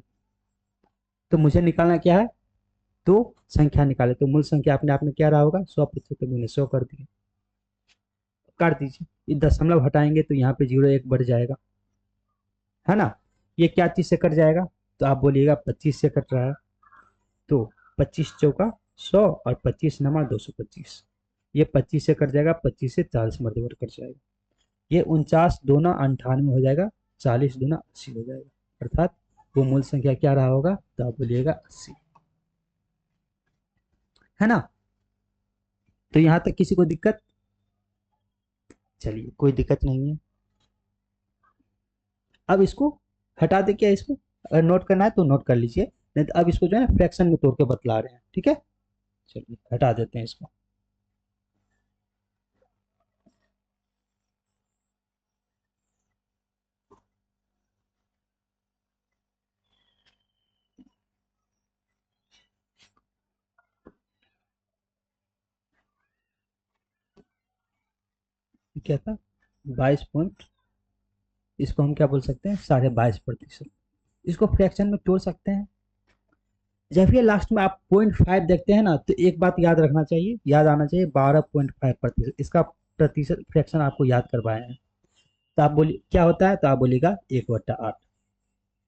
तो मुझे निकालना क्या है, तो संख्या निकाले, तो मूल संख्या अपने आप में क्या रहा होगा 100% गुने 100 कर दिए, काट दीजिए, ये दशमलव हटाएंगे तो यहाँ पे 0 1 बढ़ जाएगा, है ना। ये क्या चीज से कट जाएगा, तो आप बोलिएगा 25 से कट रहा है, तो 25 चौका 100 और 25 नमा 225, ये 25 से कट जाएगा, 25 से 40 मर्द कट जाएगा, ये 49 दूना 98 हो जाएगा, 40 दूना 80 हो जाएगा, अर्थात वो मूल संख्या क्या रहा होगा, तो आप बोलिएगा 80, है ना। तो यहां तक किसी को दिक्कत, चलिए कोई दिक्कत नहीं है। अब इसको हटा दे, क्या इसको अगर नोट करना है तो नोट कर लीजिए, नहीं तो अब इसको जो है ना फ्रैक्शन में तोड़ के बतला रहे हैं, ठीक है। चलिए हटा देते हैं इसको। क्या था 22 पॉइंट, इसको हम क्या बोल सकते हैं 22.5%, इसको फ्रैक्शन में तोड़ सकते हैं। जब ये लास्ट में आप 0.5 देखते हैं ना, तो एक बात याद रखना चाहिए, याद आना चाहिए 12.5%, इसका प्रतिशत फ्रैक्शन आपको याद करवाए हैं। तो आप बोलिए क्या होता है, तो आप बोलिएगा 1/8,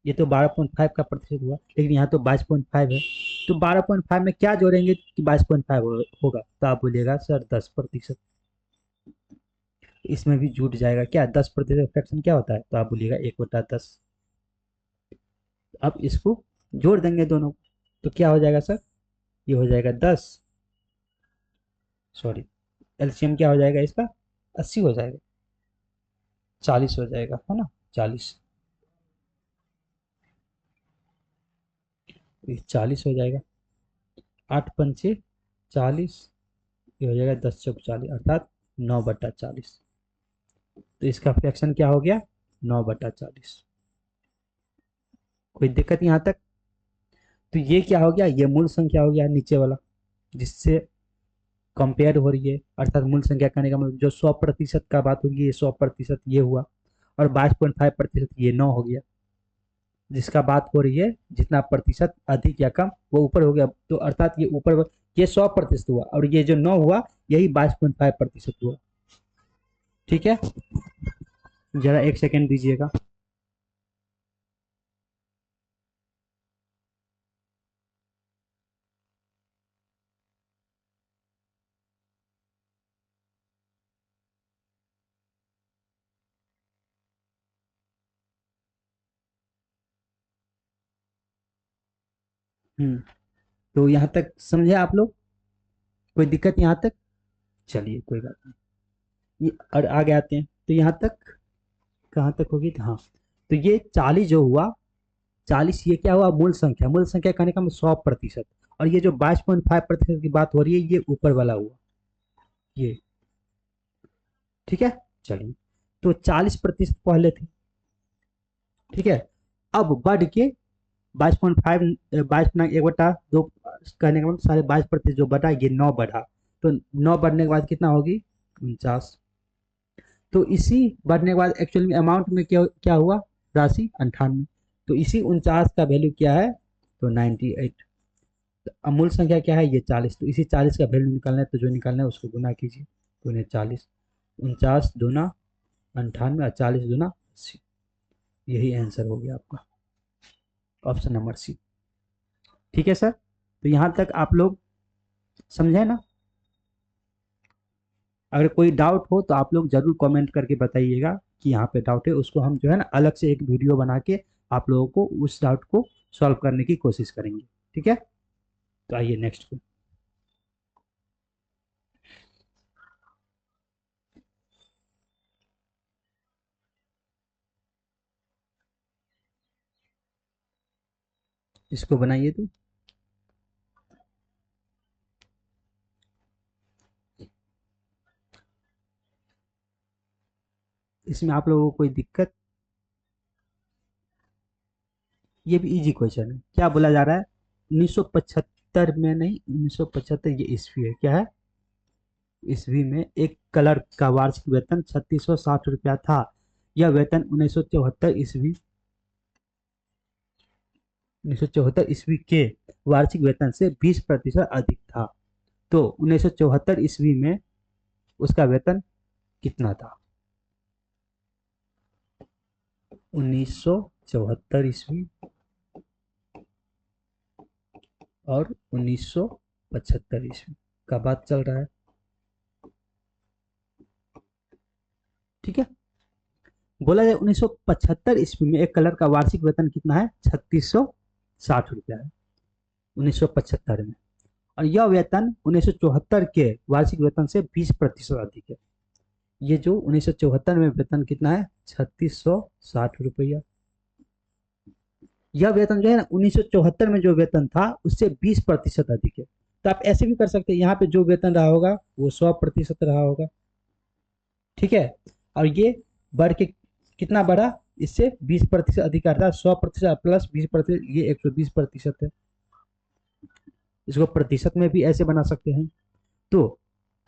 ये तो 12.5 का प्रतिशत हुआ, लेकिन यहाँ तो 22.5 है, तो 12.5 में क्या जोड़ेंगे कि 22.5 होगा, तो आप बोलिएगा सर 10%, इसमें भी जुट जाएगा क्या, 10% फ्रैक्शन क्या होता है, तो आप बोलिएगा 1/10। अब इसको जोड़ देंगे दोनों, तो क्या हो जाएगा सर, ये हो जाएगा 10, सॉरी एलसीएम क्या हो जाएगा इसका 80 हो जाएगा, 40 हो जाएगा, है ना 40, ये 40 हो जाएगा, 8 पंचे 40, ये हो जाएगा 10 चौक 40, अर्थात 9/40, तो इसका फ्रैक्शन क्या हो गया 9/40। कोई दिक्कत यहाँ तक, तो ये क्या हो गया, ये मूल संख्या हो गया नीचे वाला, जिससे कंपेयर हो रही है, अर्थात मूल संख्या कहने का मतलब जो 100% का बात होगी, ये 100% ये हुआ, और 22.5% ये 9 हो गया, जिसका बात हो रही है जितना प्रतिशत अधिक या कम वो ऊपर हो गया, तो अर्थात ये ऊपर, ये 100% हुआ, और ये जो 9 हुआ यही 22.5% हुआ, ठीक है। जरा एक सेकेंड दीजिएगा। तो यहाँ तक समझे आप लोग, कोई दिक्कत यहाँ तक, चलिए कोई बात नहीं, ये और आगे आते हैं, तो यहाँ तक कहाँ तक होगी, हाँ। तो ये 40 जो हुआ, 40 ये क्या हुआ मूल संख्या, मूल संख्या कहने का मतलब 100%, और ये जो 22.5% की बात हो रही है ये ऊपर वाला हुआ, ये ठीक है। चलिए, तो 40% पहले थे, ठीक है, अब बढ़ के 22.5, 22 1/2 कहने का मतलब 22.5% जो बढ़ा ये 9 बढ़ा, तो 9 बढ़ने के बाद कितना होगी 49, तो इसी बढ़ने के बाद एक्चुअल में अमाउंट में क्या क्या हुआ, राशि 98, तो इसी 49 का वैल्यू क्या है, तो 98, तो अमूल संख्या क्या है ये 40, तो इसी 40 का वैल्यू निकालना है, तो जो निकालना है उसको गुना कीजिए, तो इन्हें 40, 49 दूना 98 और 40 दूना 80, यही आंसर हो गया आपका, ऑप्शन नंबर सी, ठीक है सर। तो यहाँ तक आप लोग समझे ना, अगर कोई डाउट हो तो आप लोग जरूर कमेंट करके बताइएगा कि यहाँ पे डाउट है, उसको हम जो है ना अलग से एक वीडियो बना के आप लोगों को उस डाउट को सॉल्व करने की कोशिश करेंगे, ठीक है। तो आइए नेक्स्ट को, इसको बनाइए, तो इसमें आप लोगों को कोई दिक्कत, ये भी इजी क्वेश्चन है, क्या बोला जा रहा है 1975 में नहीं, 1975 ये ईस्वी है, क्या है ईस्वी में एक क्लर्क का वार्षिक वेतन 3660 रुपया था। यह वेतन 1974 ईस्वी के वार्षिक वेतन से 20% अधिक था। तो 1974 ईस्वी में उसका वेतन कितना था? 1974 ईस्वी और 1975 ईस्वी का बात चल रहा है। ठीक है, बोला जाए 1975 ईस्वी में एक कलर का वार्षिक वेतन कितना है? 3660 रुपया है 1975 में। और यह वेतन 1974 के वार्षिक वेतन से 20% अधिक है। ये जो 1974 में वेतन कितना है? 3660 रुपया। यह वेतन जो है ना 1974 में जो वेतन था उससे 20% अधिक है। तो आप ऐसे भी कर सकते हैं, यहाँ पे जो वेतन रहा होगा वो 100% रहा होगा। ठीक है, और ये बढ़ के कितना बढ़ा? इससे 20% अधिक आता है। 100% प्लस 20%, ये 120% है। इसको प्रतिशत में भी ऐसे बना सकते हैं। तो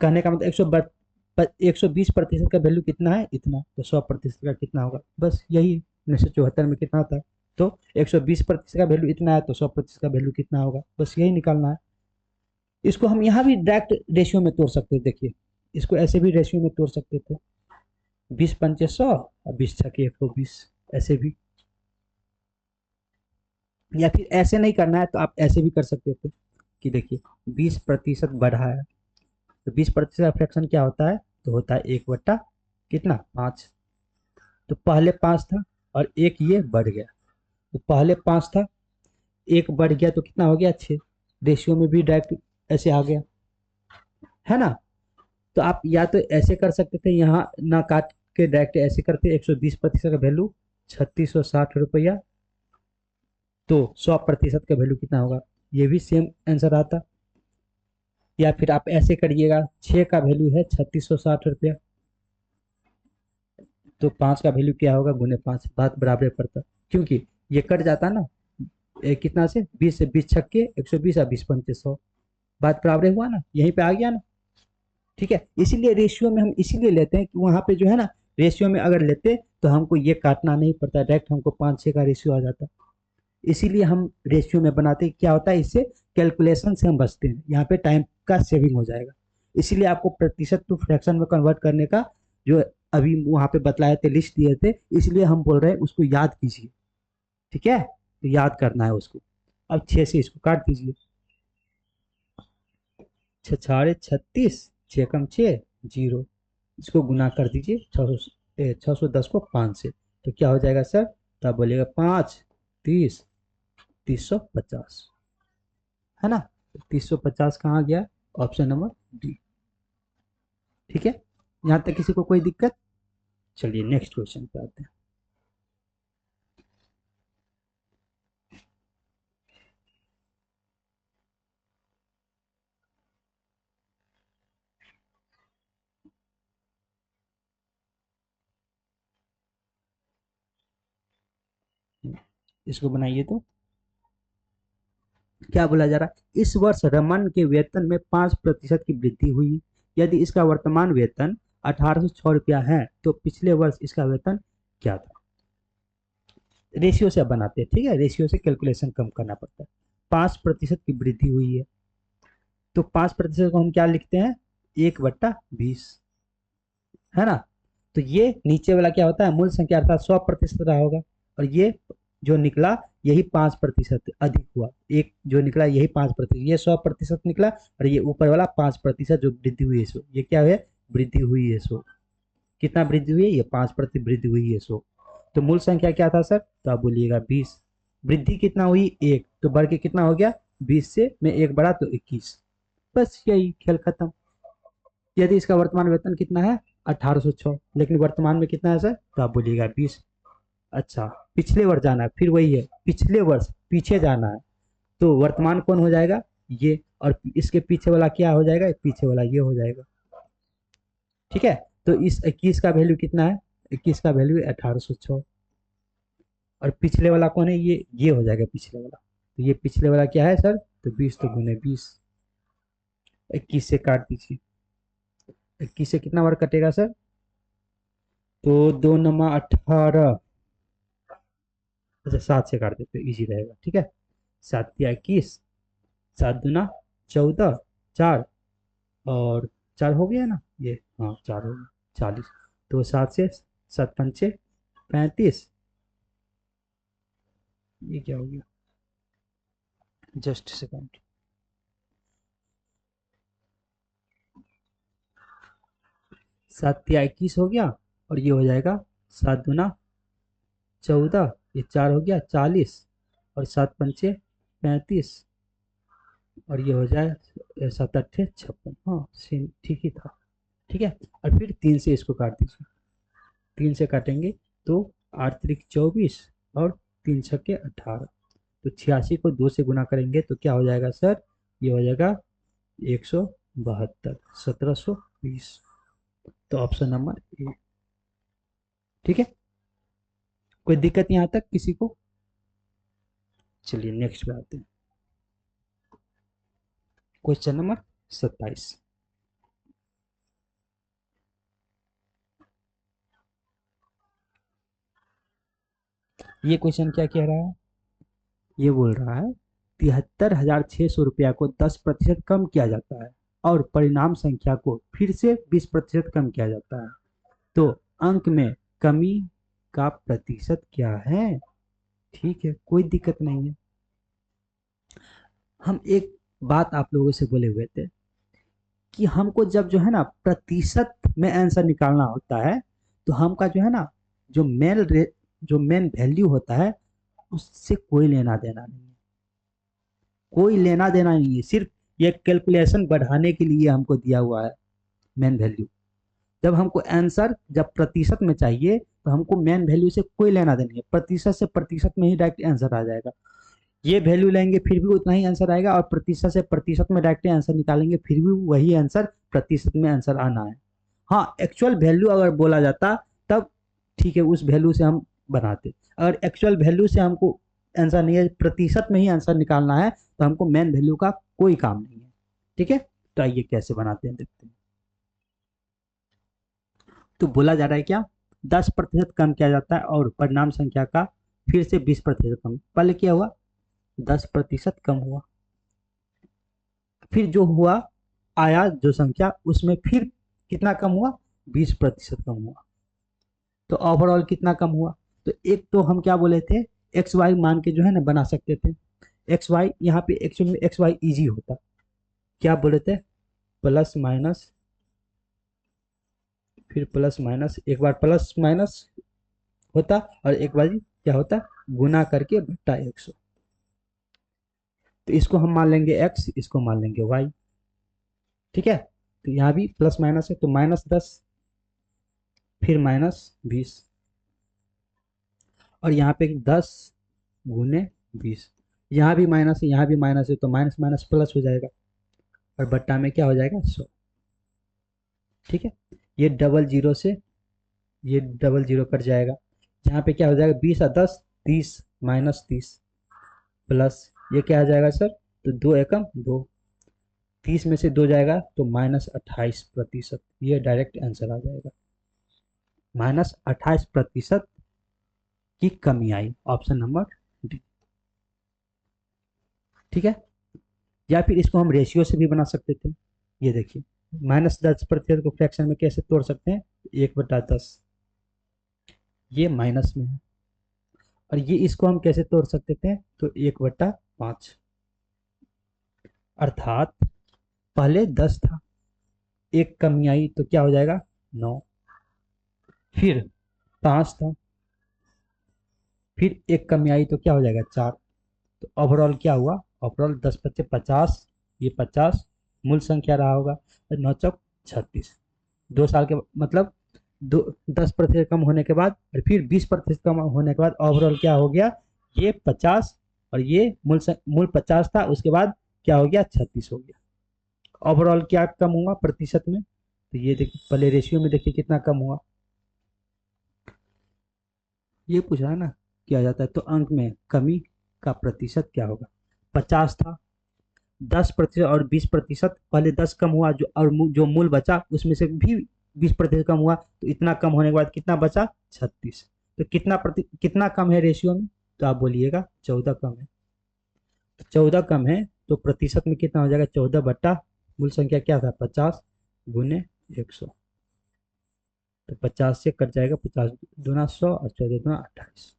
कहने का मतलब 120% का वैल्यू कितना है? इतना। तो 100% का कितना होगा? बस यही 1974 में कितना था। तो 120% का वैल्यू इतना है, तो 100% का वैल्यू कितना होगा? बस यही निकालना है। इसको हम यहाँ भी डायरेक्ट रेशियो में तोड़ सकते थे। देखिए, इसको ऐसे भी रेशियो में तोड़ सकते थे, 20 पंचे 100 और 20 छके 120, ऐसे भी। या फिर ऐसे नहीं करना है तो आप ऐसे भी कर सकते थे कि देखिए 20% बढ़ा है, तो 20% का फ्रैक्शन क्या होता है? तो होता है 1 बट्टा कितना? 5। तो पहले 5 था और एक ये बढ़ गया। तो पहले 5 था, एक बढ़ गया, तो कितना हो गया? 6। रेशियो में भी डायरेक्ट ऐसे आ गया, है ना। तो आप या तो ऐसे कर सकते थे, यहाँ ना काट के डायरेक्ट ऐसे करते। 120% का वैल्यू 3660 रुपया, तो 100% का वैल्यू कितना होगा? ये भी सेम आंसर आता। या फिर आप ऐसे करिएगा, 6 का वैल्यू है 3660 रुपया, तो 5 का वैल्यू क्या होगा? गुने 5। बात बराबर पड़ता, क्योंकि ये कट जाता ना। कितना से? 20 से 20 छक्के 120 और 20 पंचे 100। बात बराबर हुआ ना, यहीं पे आ गया ना। ठीक है, इसीलिए रेशियो में हम इसीलिए लेते हैं कि वहां पे जो है ना, रेशियो में अगर लेते तो हमको ये काटना नहीं पड़ता, डायरेक्ट हमको 5-6 का रेशियो आ जाता। इसीलिए हम रेशियो में बनाते हैं। क्या होता है इससे? कैलकुलेशन से हम बचते हैं, यहाँ पे टाइम का सेविंग हो जाएगा। इसीलिए आपको प्रतिशत टू फ्रैक्शन में कन्वर्ट करने का जो अभी वहां पे बतलाए थे, लिस्ट दिए थे, इसलिए हम बोल रहे हैं उसको याद कीजिए। ठीक है, तो याद करना है उसको। अब 6 से इसको काट दीजिए। 6 6 36, 6 कम 6 0। इसको गुना कर दीजिए 610 को 5 से, तो क्या हो जाएगा सर? तो आप बोलिएगा 5 30 350, है ना। 350 कहाँ गया? Option number D. ठीक है, यहाँ तक किसी को कोई दिक्कत? चलिए नेक्स्ट क्वेश्चन पे आते हैं। इसको बनाइए। तो क्या बोला जा रहा है? इस वर्ष रमन के वेतन में 5% की वृद्धि हुई। यदि इसका वर्तमान वेतन 1806 रुपया है तो पिछले वर्ष इसका वेतन क्या था? रेशियो से अब बनाते हैं। ठीक है, रेशियो से कैलकुलेशन कम करना पड़ता है। 5% की वृद्धि हुई है, तो 5% को हम क्या लिखते हैं? 1/20, है ना। तो ये नीचे वाला क्या होता है? मूल संख्या अर्थात 100% रहा होगा। और ये जो निकला यही 5% अधिक हुआ। एक जो निकला यही 5%, ये 100% निकला, और ये ऊपर वाला 5% जो वृद्धि हुई है सो ये क्या है? वृद्धि हुई है सो। कितना वृद्धि हुई है? ये 5% वृद्धि हुई है सो। तो मूल संख्या क्या था सर? तो आप बोलिएगा 20। वृद्धि कितना हुई? 1, तो बढ़ के कितना हो गया? 20 से में 1 बढ़ा तो 21। बस यही खेल खत्म। यदि इसका वर्तमान वेतन कितना है? 1806, लेकिन वर्तमान में कितना है सर? तो आप बोलिएगा 20। अच्छा, पिछले वर्ष जाना है, फिर वही है, पिछले वर्ष पीछे जाना है। तो वर्तमान कौन हो जाएगा? ये, और इसके पीछे वाला क्या हो जाएगा? पीछे वाला ये हो जाएगा। ठीक है, तो इस 21 का वैल्यू कितना है? 21 का वैल्यू 1806। और पिछले वाला कौन है? ये हो जाएगा पिछले वाला। तो ये पिछले वाला क्या है सर? तो 20 तो गुने 20, 21 से काट दीजिए। 21 से कितना बार कटेगा सर? तो 2 नमा 18। अच्छा 7 से काट देते इजी रहेगा, ठीक है। 7 या 21, 7 दूना 14, 4, और 4 हो गया ना ये, हाँ 4 हो गया, 40। तो 7 से 7 पंचे 35। ये क्या हो गया, जस्ट सेकंड। 7 या 21 हो गया, और ये हो जाएगा 7 दूना 14, ये 4 हो गया 40, और 7 पंचे 35, और ये हो जाए 7 8 56। हाँ सेम ठीक ही था, ठीक है। और फिर 3 से इसको काट दीजिए, 3 से काटेंगे तो 8 त्रिक 24, और 3 छक्के 18। तो 86 को 2 से गुना करेंगे तो क्या हो जाएगा सर? ये हो जाएगा 172, 1720। तो ऑप्शन नंबर ए, ठीक है। कोई दिक्कत यहाँ तक किसी को? चलिए नेक्स्ट पे आते हैं। Question number 27। ये क्वेश्चन क्या कह रहा है? ये बोल रहा है 73,600 रुपया को 10% कम किया जाता है, और परिणाम संख्या को फिर से 20% कम किया जाता है। तो अंक में कमी का प्रतिशत क्या है? ठीक है, कोई दिक्कत नहीं है। हम एक बात आप लोगों से बोले हुए थे कि हमको जब जो है ना प्रतिशत में आंसर निकालना होता है, तो हमका जो है ना जो जो मेन वैल्यू होता है, उससे कोई लेना देना नहीं है। कोई लेना देना नहीं है, सिर्फ ये कैलकुलेशन बढ़ाने के लिए हमको दिया हुआ है मेन वैल्यू। जब हमको आंसर जब प्रतिशत में चाहिए, तो हमको मेन वैल्यू से कोई लेना देना नहीं है, प्रतिशत से प्रतिशत में ही डायरेक्ट आंसर आ जाएगा। ये वैल्यू लेंगे फिर भी उतना ही आंसर आएगा, और प्रतिशत से प्रतिशत में डायरेक्ट आंसर निकालेंगे फिर भी वही आंसर प्रतिशत में आंसर आना है। हाँ एक्चुअल वैल्यू अगर बोला जाता तब ठीक है, उस वैल्यू से हम बनाते। अगर एक्चुअल वैल्यू से हमको आंसर नहीं है, प्रतिशत में ही आंसर निकालना है, तो हमको मेन वैल्यू का कोई काम नहीं है, ठीक है। तो आइए कैसे बनाते हैं देखते हैं। तो बोला जा रहा है क्या, 10% कम किया जाता है और परिणाम संख्या का फिर से 20% कम। पहले क्या हुआ, 10% कम हुआ, फिर जो हुआ आया जो संख्या उसमें फिर कितना कम हुआ, 20% कम हुआ। तो ओवरऑल कितना कम हुआ? तो एक तो हम क्या बोले थे, एक्स वाई मान के जो है ना बना सकते थे। एक्स वाई यहाँ पे एक्चुअली में एक्स वाई इजी होता, क्या बोले थे, प्लस माइनस, फिर प्लस माइनस, एक बार प्लस माइनस होता, और एक बार क्या होता, गुना करके बट्टा 100। तो इसको हम मान लेंगे एक्स, इसको मान लेंगे वाई, ठीक है। तो यहाँ भी प्लस माइनस है, तो -10, फिर -20, और यहाँ पे 10 × 20। यहाँ भी माइनस है, यहाँ भी माइनस है, तो माइनस माइनस प्लस हो जाएगा, और बट्टा में क्या हो जाएगा 100, ठीक है। ये डबल जीरो से ये डबल जीरो कट जाएगा, यहाँ पे क्या हो जाएगा 20 और 10, 30, -30, प्लस ये क्या आ जाएगा सर, तो 2 एकम 2, 30 में से 2 जाएगा तो -28%। ये डायरेक्ट आंसर आ जाएगा, -28% की कमी आई, ऑप्शन नंबर डी, ठीक है। या फिर इसको हम रेशियो से भी बना सकते थे। ये देखिए, -10% को फ्रैक्शन में कैसे तोड़ सकते हैं, 1/10, ये माइनस में है। और ये इसको हम कैसे तोड़ सकते थे, तो 1/5, अर्थात पहले 10 था, एक कमी आई तो क्या हो जाएगा 9, फिर 5 था, फिर एक कमी आई तो क्या हो जाएगा 4। तो ओवरऑल क्या हुआ, ओवरऑल 10 × 5 = 50, ये 50 मूल संख्या रहा होगा, 9 × 36। 2 साल के मतलब दो 10% कम होने के बाद, और फिर 20% कम होने के बाद ओवरऑल क्या हो गया, ये 50, और ये मूल 50 था, उसके बाद क्या हो गया 36 हो गया। ओवरऑल क्या कम हुआ प्रतिशत में, तो ये देखिए पहले रेशियो में देखिए कितना कम हुआ। ये पूछ रहा है ना किया जाता है, तो अंक में कमी का प्रतिशत क्या होगा, 50 था, 10% और 20%, पहले 10 कम हुआ जो और जो मूल बचा उसमें से भी 20% कम हुआ, तो इतना कम होने के बाद कितना बचा? 36। तो कितना कम है रेशियो में? तो आप बोलिएगा 14 कम है। तो 14 कम है तो प्रतिशत में कितना हो जाएगा? 14 बट्टा मूल संख्या क्या था? 50 गुने 100। तो 50 से कट जाएगा, 50 दूना 100 और 14 दूना 28।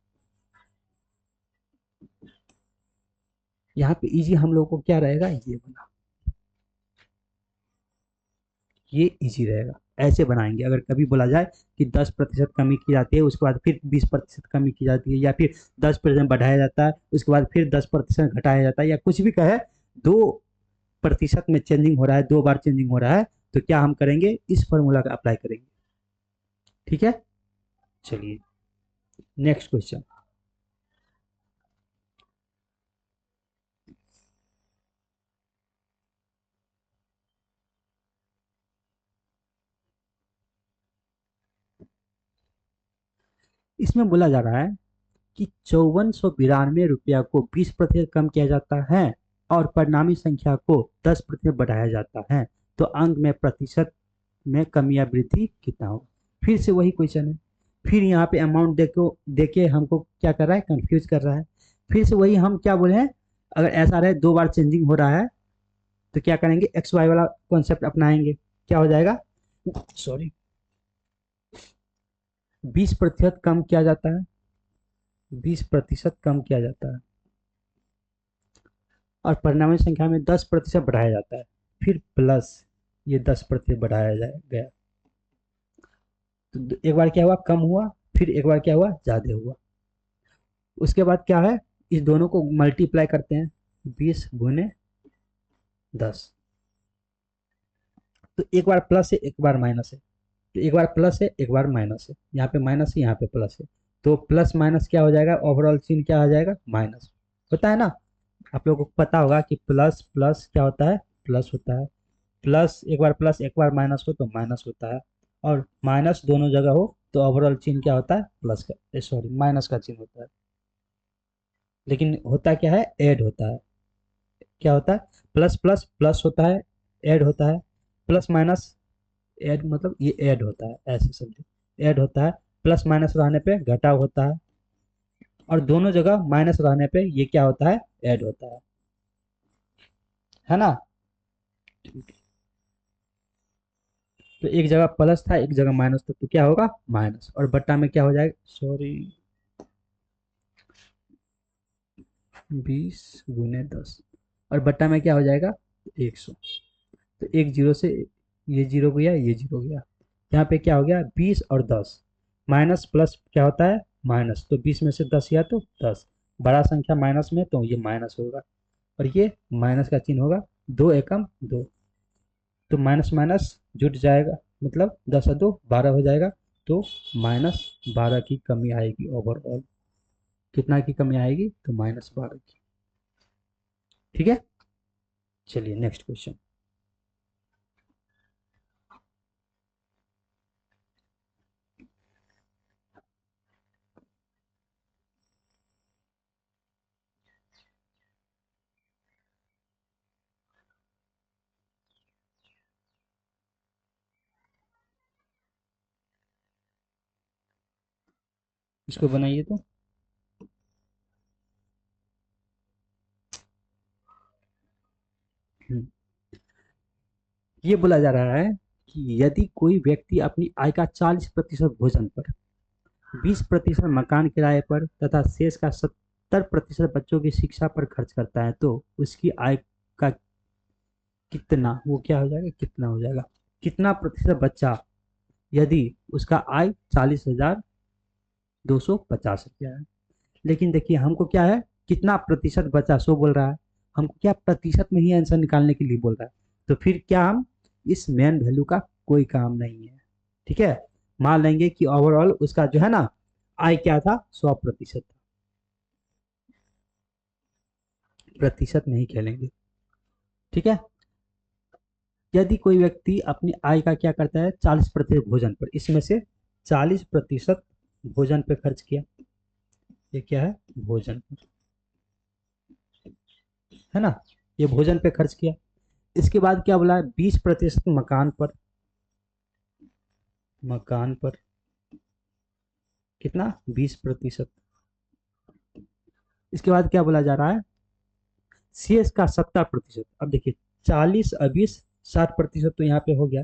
यहाँ पे इजी हम लोग को क्या रहेगा? ये बना, ये इजी रहेगा। ऐसे बनाएंगे अगर कभी बोला जाए कि 10% कमी की जाती है, उसके बाद फिर 20% कमी की जाती है, या फिर 10% बढ़ाया जाता है, उसके बाद फिर 10% घटाया जाता है, या कुछ भी कहे, 2% में चेंजिंग हो रहा है, 2 बार चेंजिंग हो रहा है, तो क्या हम करेंगे? इस फॉर्मूला का अप्लाई करेंगे। ठीक है, चलिए नेक्स्ट क्वेश्चन। इसमें बोला जा रहा है कि 5492 रुपया को 20% कम किया जाता है और परिणामी संख्या को 10% बढ़ाया जाता है, तो अंक में प्रतिशत में कमी या वृद्धि कितना होगा? फिर से वही क्वेश्चन है। फिर यहाँ पे अमाउंट देखो, देके हमको क्या कर रहा है? कंफ्यूज कर रहा है। फिर से वही हम क्या बोले हैं, अगर ऐसा रहे 2 बार चेंजिंग हो रहा है तो क्या करेंगे? एक्स वाई वाला कॉन्सेप्ट अपनाएंगे। क्या हो जाएगा? सॉरी, 20% कम किया जाता है, 20% कम किया जाता है और परिणामी संख्या में 10% बढ़ाया जाता है, फिर प्लस ये 10% बढ़ाया गया। तो एक बार क्या हुआ? कम हुआ, फिर एक बार क्या हुआ? ज्यादा हुआ। उसके बाद क्या है? इस दोनों को मल्टीप्लाई करते हैं, 20 गुने 10। तो एक बार प्लस है, एक बार माइनस है, तो एक बार प्लस है, एक बार माइनस है, यहाँ पे माइनस है, यहाँ पे प्लस है, तो प्लस माइनस क्या हो जाएगा? ओवरऑल चिन्ह क्या आ जाएगा? माइनस। होता है ना? आप लोगों को पता होगा कि प्लस प्लस क्या होता है? प्लस होता है। प्लस एक बार प्लस एक बार माइनस हो तो माइनस होता है, और माइनस दोनों जगह हो तो ओवरऑल चिन्ह क्या होता है? प्लस का, सॉरी, माइनस का चिन्ह होता है। लेकिन होता क्या है? ऐड होता है। क्या होता है? प्लस प्लस प्लस होता है, ऐड होता है। प्लस माइनस ऐड मतलब ये ऐड होता है, ऐसे समझो, ऐड होता है। प्लस माइनस रहने पे घटाव होता है, और दोनों जगह माइनस रहने पे ये क्या होता है? ऐड होता है ना? तो एक जगह प्लस था, एक जगह माइनस था, तो क्या होगा? माइनस, और बट्टा में क्या हो जाएगा? सॉरी, 20 गुने 10, और बट्टा में क्या हो जाएगा? 100। तो एक जीरो से ये जीरो गया, ये जीरो गया, यहाँ पे क्या हो गया? 20 और 10, माइनस प्लस क्या होता है? माइनस। तो 20 में से 10 गया तो 10, बड़ा संख्या माइनस में तो ये माइनस होगा, और ये माइनस का चिन्ह होगा। 2 एकम 2, तो माइनस माइनस जुट जाएगा, मतलब 10 और 2 12 हो जाएगा। तो -12 की कमी आएगी ओवरऑल। कितना की कमी आएगी? तो -12 की। ठीक है, चलिए नेक्स्ट क्वेश्चन। इसको बनाइए तो। हम्म, ये बोला जा रहा है कि यदि कोई व्यक्ति अपनी आय का 40% भोजन पर, 20% मकान किराए पर तथा शेष का 70% बच्चों की शिक्षा पर खर्च करता है, तो उसकी आय का कितना, वो क्या हो जाएगा? कितना हो जाएगा? कितना प्रतिशत बच्चा, यदि उसका आय 40,250 रुपया है। लेकिन देखिए हमको क्या है? कितना प्रतिशत बचा सो बोल रहा है, हमको क्या प्रतिशत में ही आंसर निकालने के लिए बोल रहा है। तो फिर क्या हम इस मेन वैल्यू का कोई काम नहीं है। ठीक है, मान लेंगे कि ओवरऑल उसका जो है ना, आय क्या था? 100%। प्रतिशत नहीं खेलेंगे। ठीक है, यदि कोई व्यक्ति अपनी आय का क्या करता है? 40% भोजन पर, इसमें से 40% भोजन पे खर्च किया, ये क्या है? भोजन, है ना? ये भोजन पे खर्च किया। इसके बाद क्या बोला है, 20% मकान पर। मकान पर कितना, 20%। इसके बाद क्या बोला जा रहा है, शेष का 70%। अब देखिए 40 और 20, 60% तो यहाँ पे हो गया,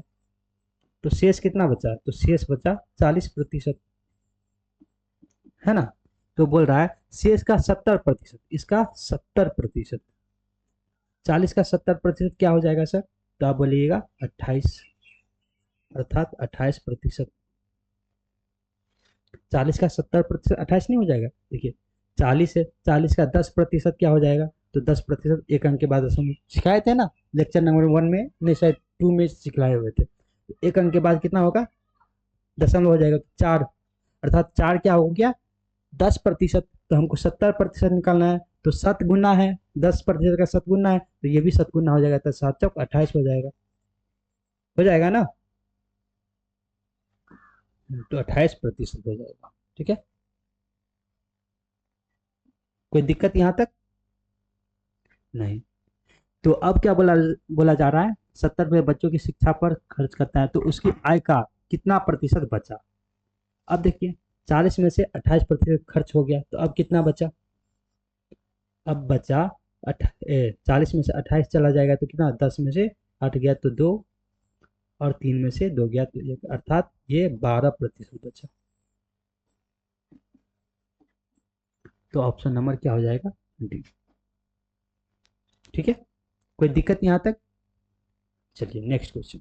तो शेष कितना बचा, तो शेष बचा 40%, है ना। तो बोल रहा है शेष का 70%, इसका 70%, 40 का 70% क्या हो जाएगा सर, तो आप बोलिएगा 28, अर्थात 28%। 40 का 70% 28 नहीं हो जाएगा, देखिए 40 है, 40 का 10% क्या हो जाएगा, तो 10% एक अंक के बाद दशमलव सिखाए थे ना, लेक्चर नंबर 1 में, नहीं शायद 2 में सिखलाए हुए थे। एक अंक के बाद कितना होगा, दशमलव हो जाएगा, तो 4, अर्थात 4 क्या हो गया, 10%। तो हमको 70% निकालना है, तो 7 गुना है, 10% का 7 गुना है, तो ये भी 7 गुना हो जाएगा, तो 7 चौक 28 हो जाएगा ना, तो 28% हो जाएगा। ठीक है, कोई दिक्कत यहाँ तक नहीं। तो अब क्या बोला बोला जा रहा है, 70 बच्चों की शिक्षा पर खर्च करता है, तो उसकी आय का कितना प्रतिशत बचा। अब देखिए 40 में से 28% खर्च हो गया, तो अब कितना बचा, अब बचा 40 में से 28 चला जाएगा तो कितना, 10 में से 8 गया तो 2, और 3 में से 2 गया तो 1, अर्थात ये 12% बचा। तो ऑप्शन नंबर क्या हो जाएगा, डी। ठीक है, कोई दिक्कत यहाँ तक। चलिए नेक्स्ट क्वेश्चन।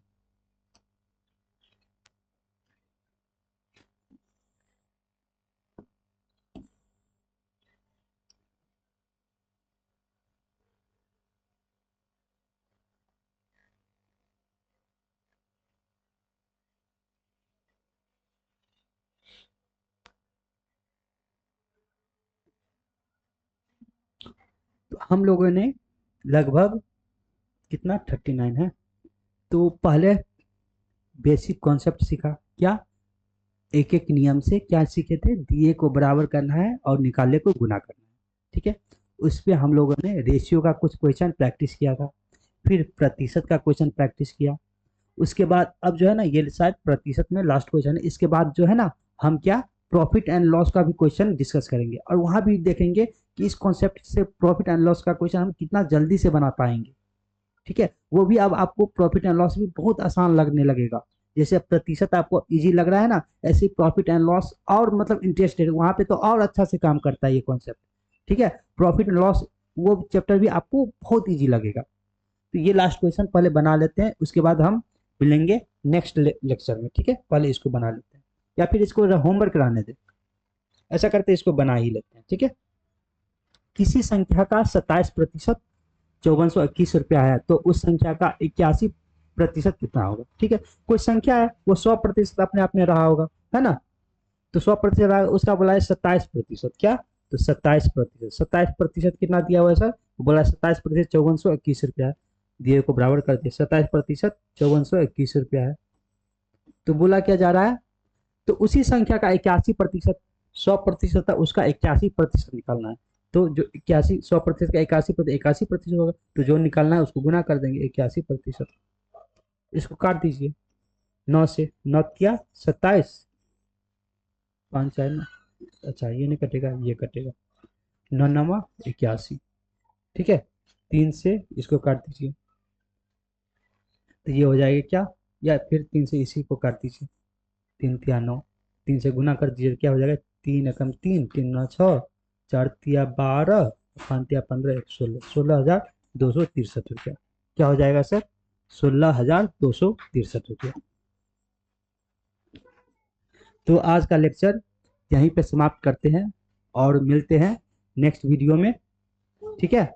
तो हम लोगों ने लगभग कितना 39 है, तो पहले बेसिक कॉन्सेप्ट सीखा क्या, एक एक नियम से क्या सीखे थे, दिए को बराबर करना है और निकाले को गुना करना है। ठीक है, उस पर हम लोगों ने रेशियो का कुछ क्वेश्चन प्रैक्टिस किया था, फिर प्रतिशत का क्वेश्चन प्रैक्टिस किया। उसके बाद अब जो है ना, ये शायद प्रतिशत में लास्ट क्वेश्चन है, इसके बाद जो है ना हम क्या, प्रॉफिट एंड लॉस का भी क्वेश्चन डिस्कस करेंगे, और वहां भी देखेंगे कि इस कॉन्सेप्ट से प्रॉफिट एंड लॉस का क्वेश्चन हम कितना जल्दी से बना पाएंगे। ठीक है, वो भी अब आपको प्रॉफिट एंड लॉस भी बहुत आसान लगने लगेगा। जैसे प्रतिशत आपको इजी लग रहा है ना, ऐसे प्रॉफिट एंड लॉस और मतलब इंटरेस्टेड वहां पे तो और अच्छा से काम करता है ये कॉन्सेप्ट। ठीक है, प्रॉफिट एंड लॉस वो चैप्टर भी आपको बहुत इजी लगेगा। तो ये लास्ट क्वेश्चन पहले बना लेते हैं, उसके बाद हम मिलेंगे नेक्स्ट लेक्चर में। ठीक है, पहले इसको बना लेते हैं, या फिर इसको होमवर्क कराने दें, ऐसा करते हैं इसको बना ही लेते हैं। ठीक है, किसी संख्या का 27% 5421 रुपया है, तो उस संख्या का 81% कितना होगा। ठीक है, कोई संख्या है वो 100% अपने आप में रहा होगा, है ना, तो 100% रहा, उसका बोला है 27%, क्या, तो 27%, 27% कितना दिया हुआ है सर, बोला 27% 5421 रुपया है, दिए को बराबर कर दिया, 27% 5421 रुपया है। तो बोला क्या जा रहा है, तो उसी संख्या का 81%, 100% था, उसका 81% निकालना है। तो जो 81, 100% का 81%, 81% होगा, तो जो निकालना है उसको गुना कर देंगे 81%। इसको काट दीजिए, 9 से, 9 किया 27, 5 4 9, अच्छा ये नहीं कटेगा, ये कटेगा, 9 9 81। ठीक है, 3 से इसको काट दीजिए, तो ये हो जाएगा क्या, या फिर 3 से इसी को काट दीजिए, 3 तिया 9, 3 से गुना कर दीजिए, क्या हो जाएगा, 3 एकम 3, 3 9 6, 4 तिया 12, 5 तिया 15, 1 16, 16,263 रुपया। क्या हो जाएगा सर, 16,263 रुपया। तो आज का लेक्चर यहीं पे समाप्त करते हैं, और मिलते हैं नेक्स्ट वीडियो में। ठीक है,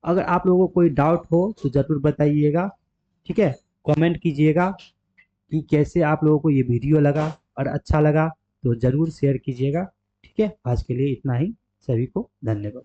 अगर आप लोगों को कोई डाउट हो तो ज़रूर बताइएगा। ठीक है, कमेंट कीजिएगा कि कैसे आप लोगों को ये वीडियो लगा, और अच्छा लगा तो ज़रूर शेयर कीजिएगा। ठीक है, आज के लिए इतना ही, सभी को धन्यवाद।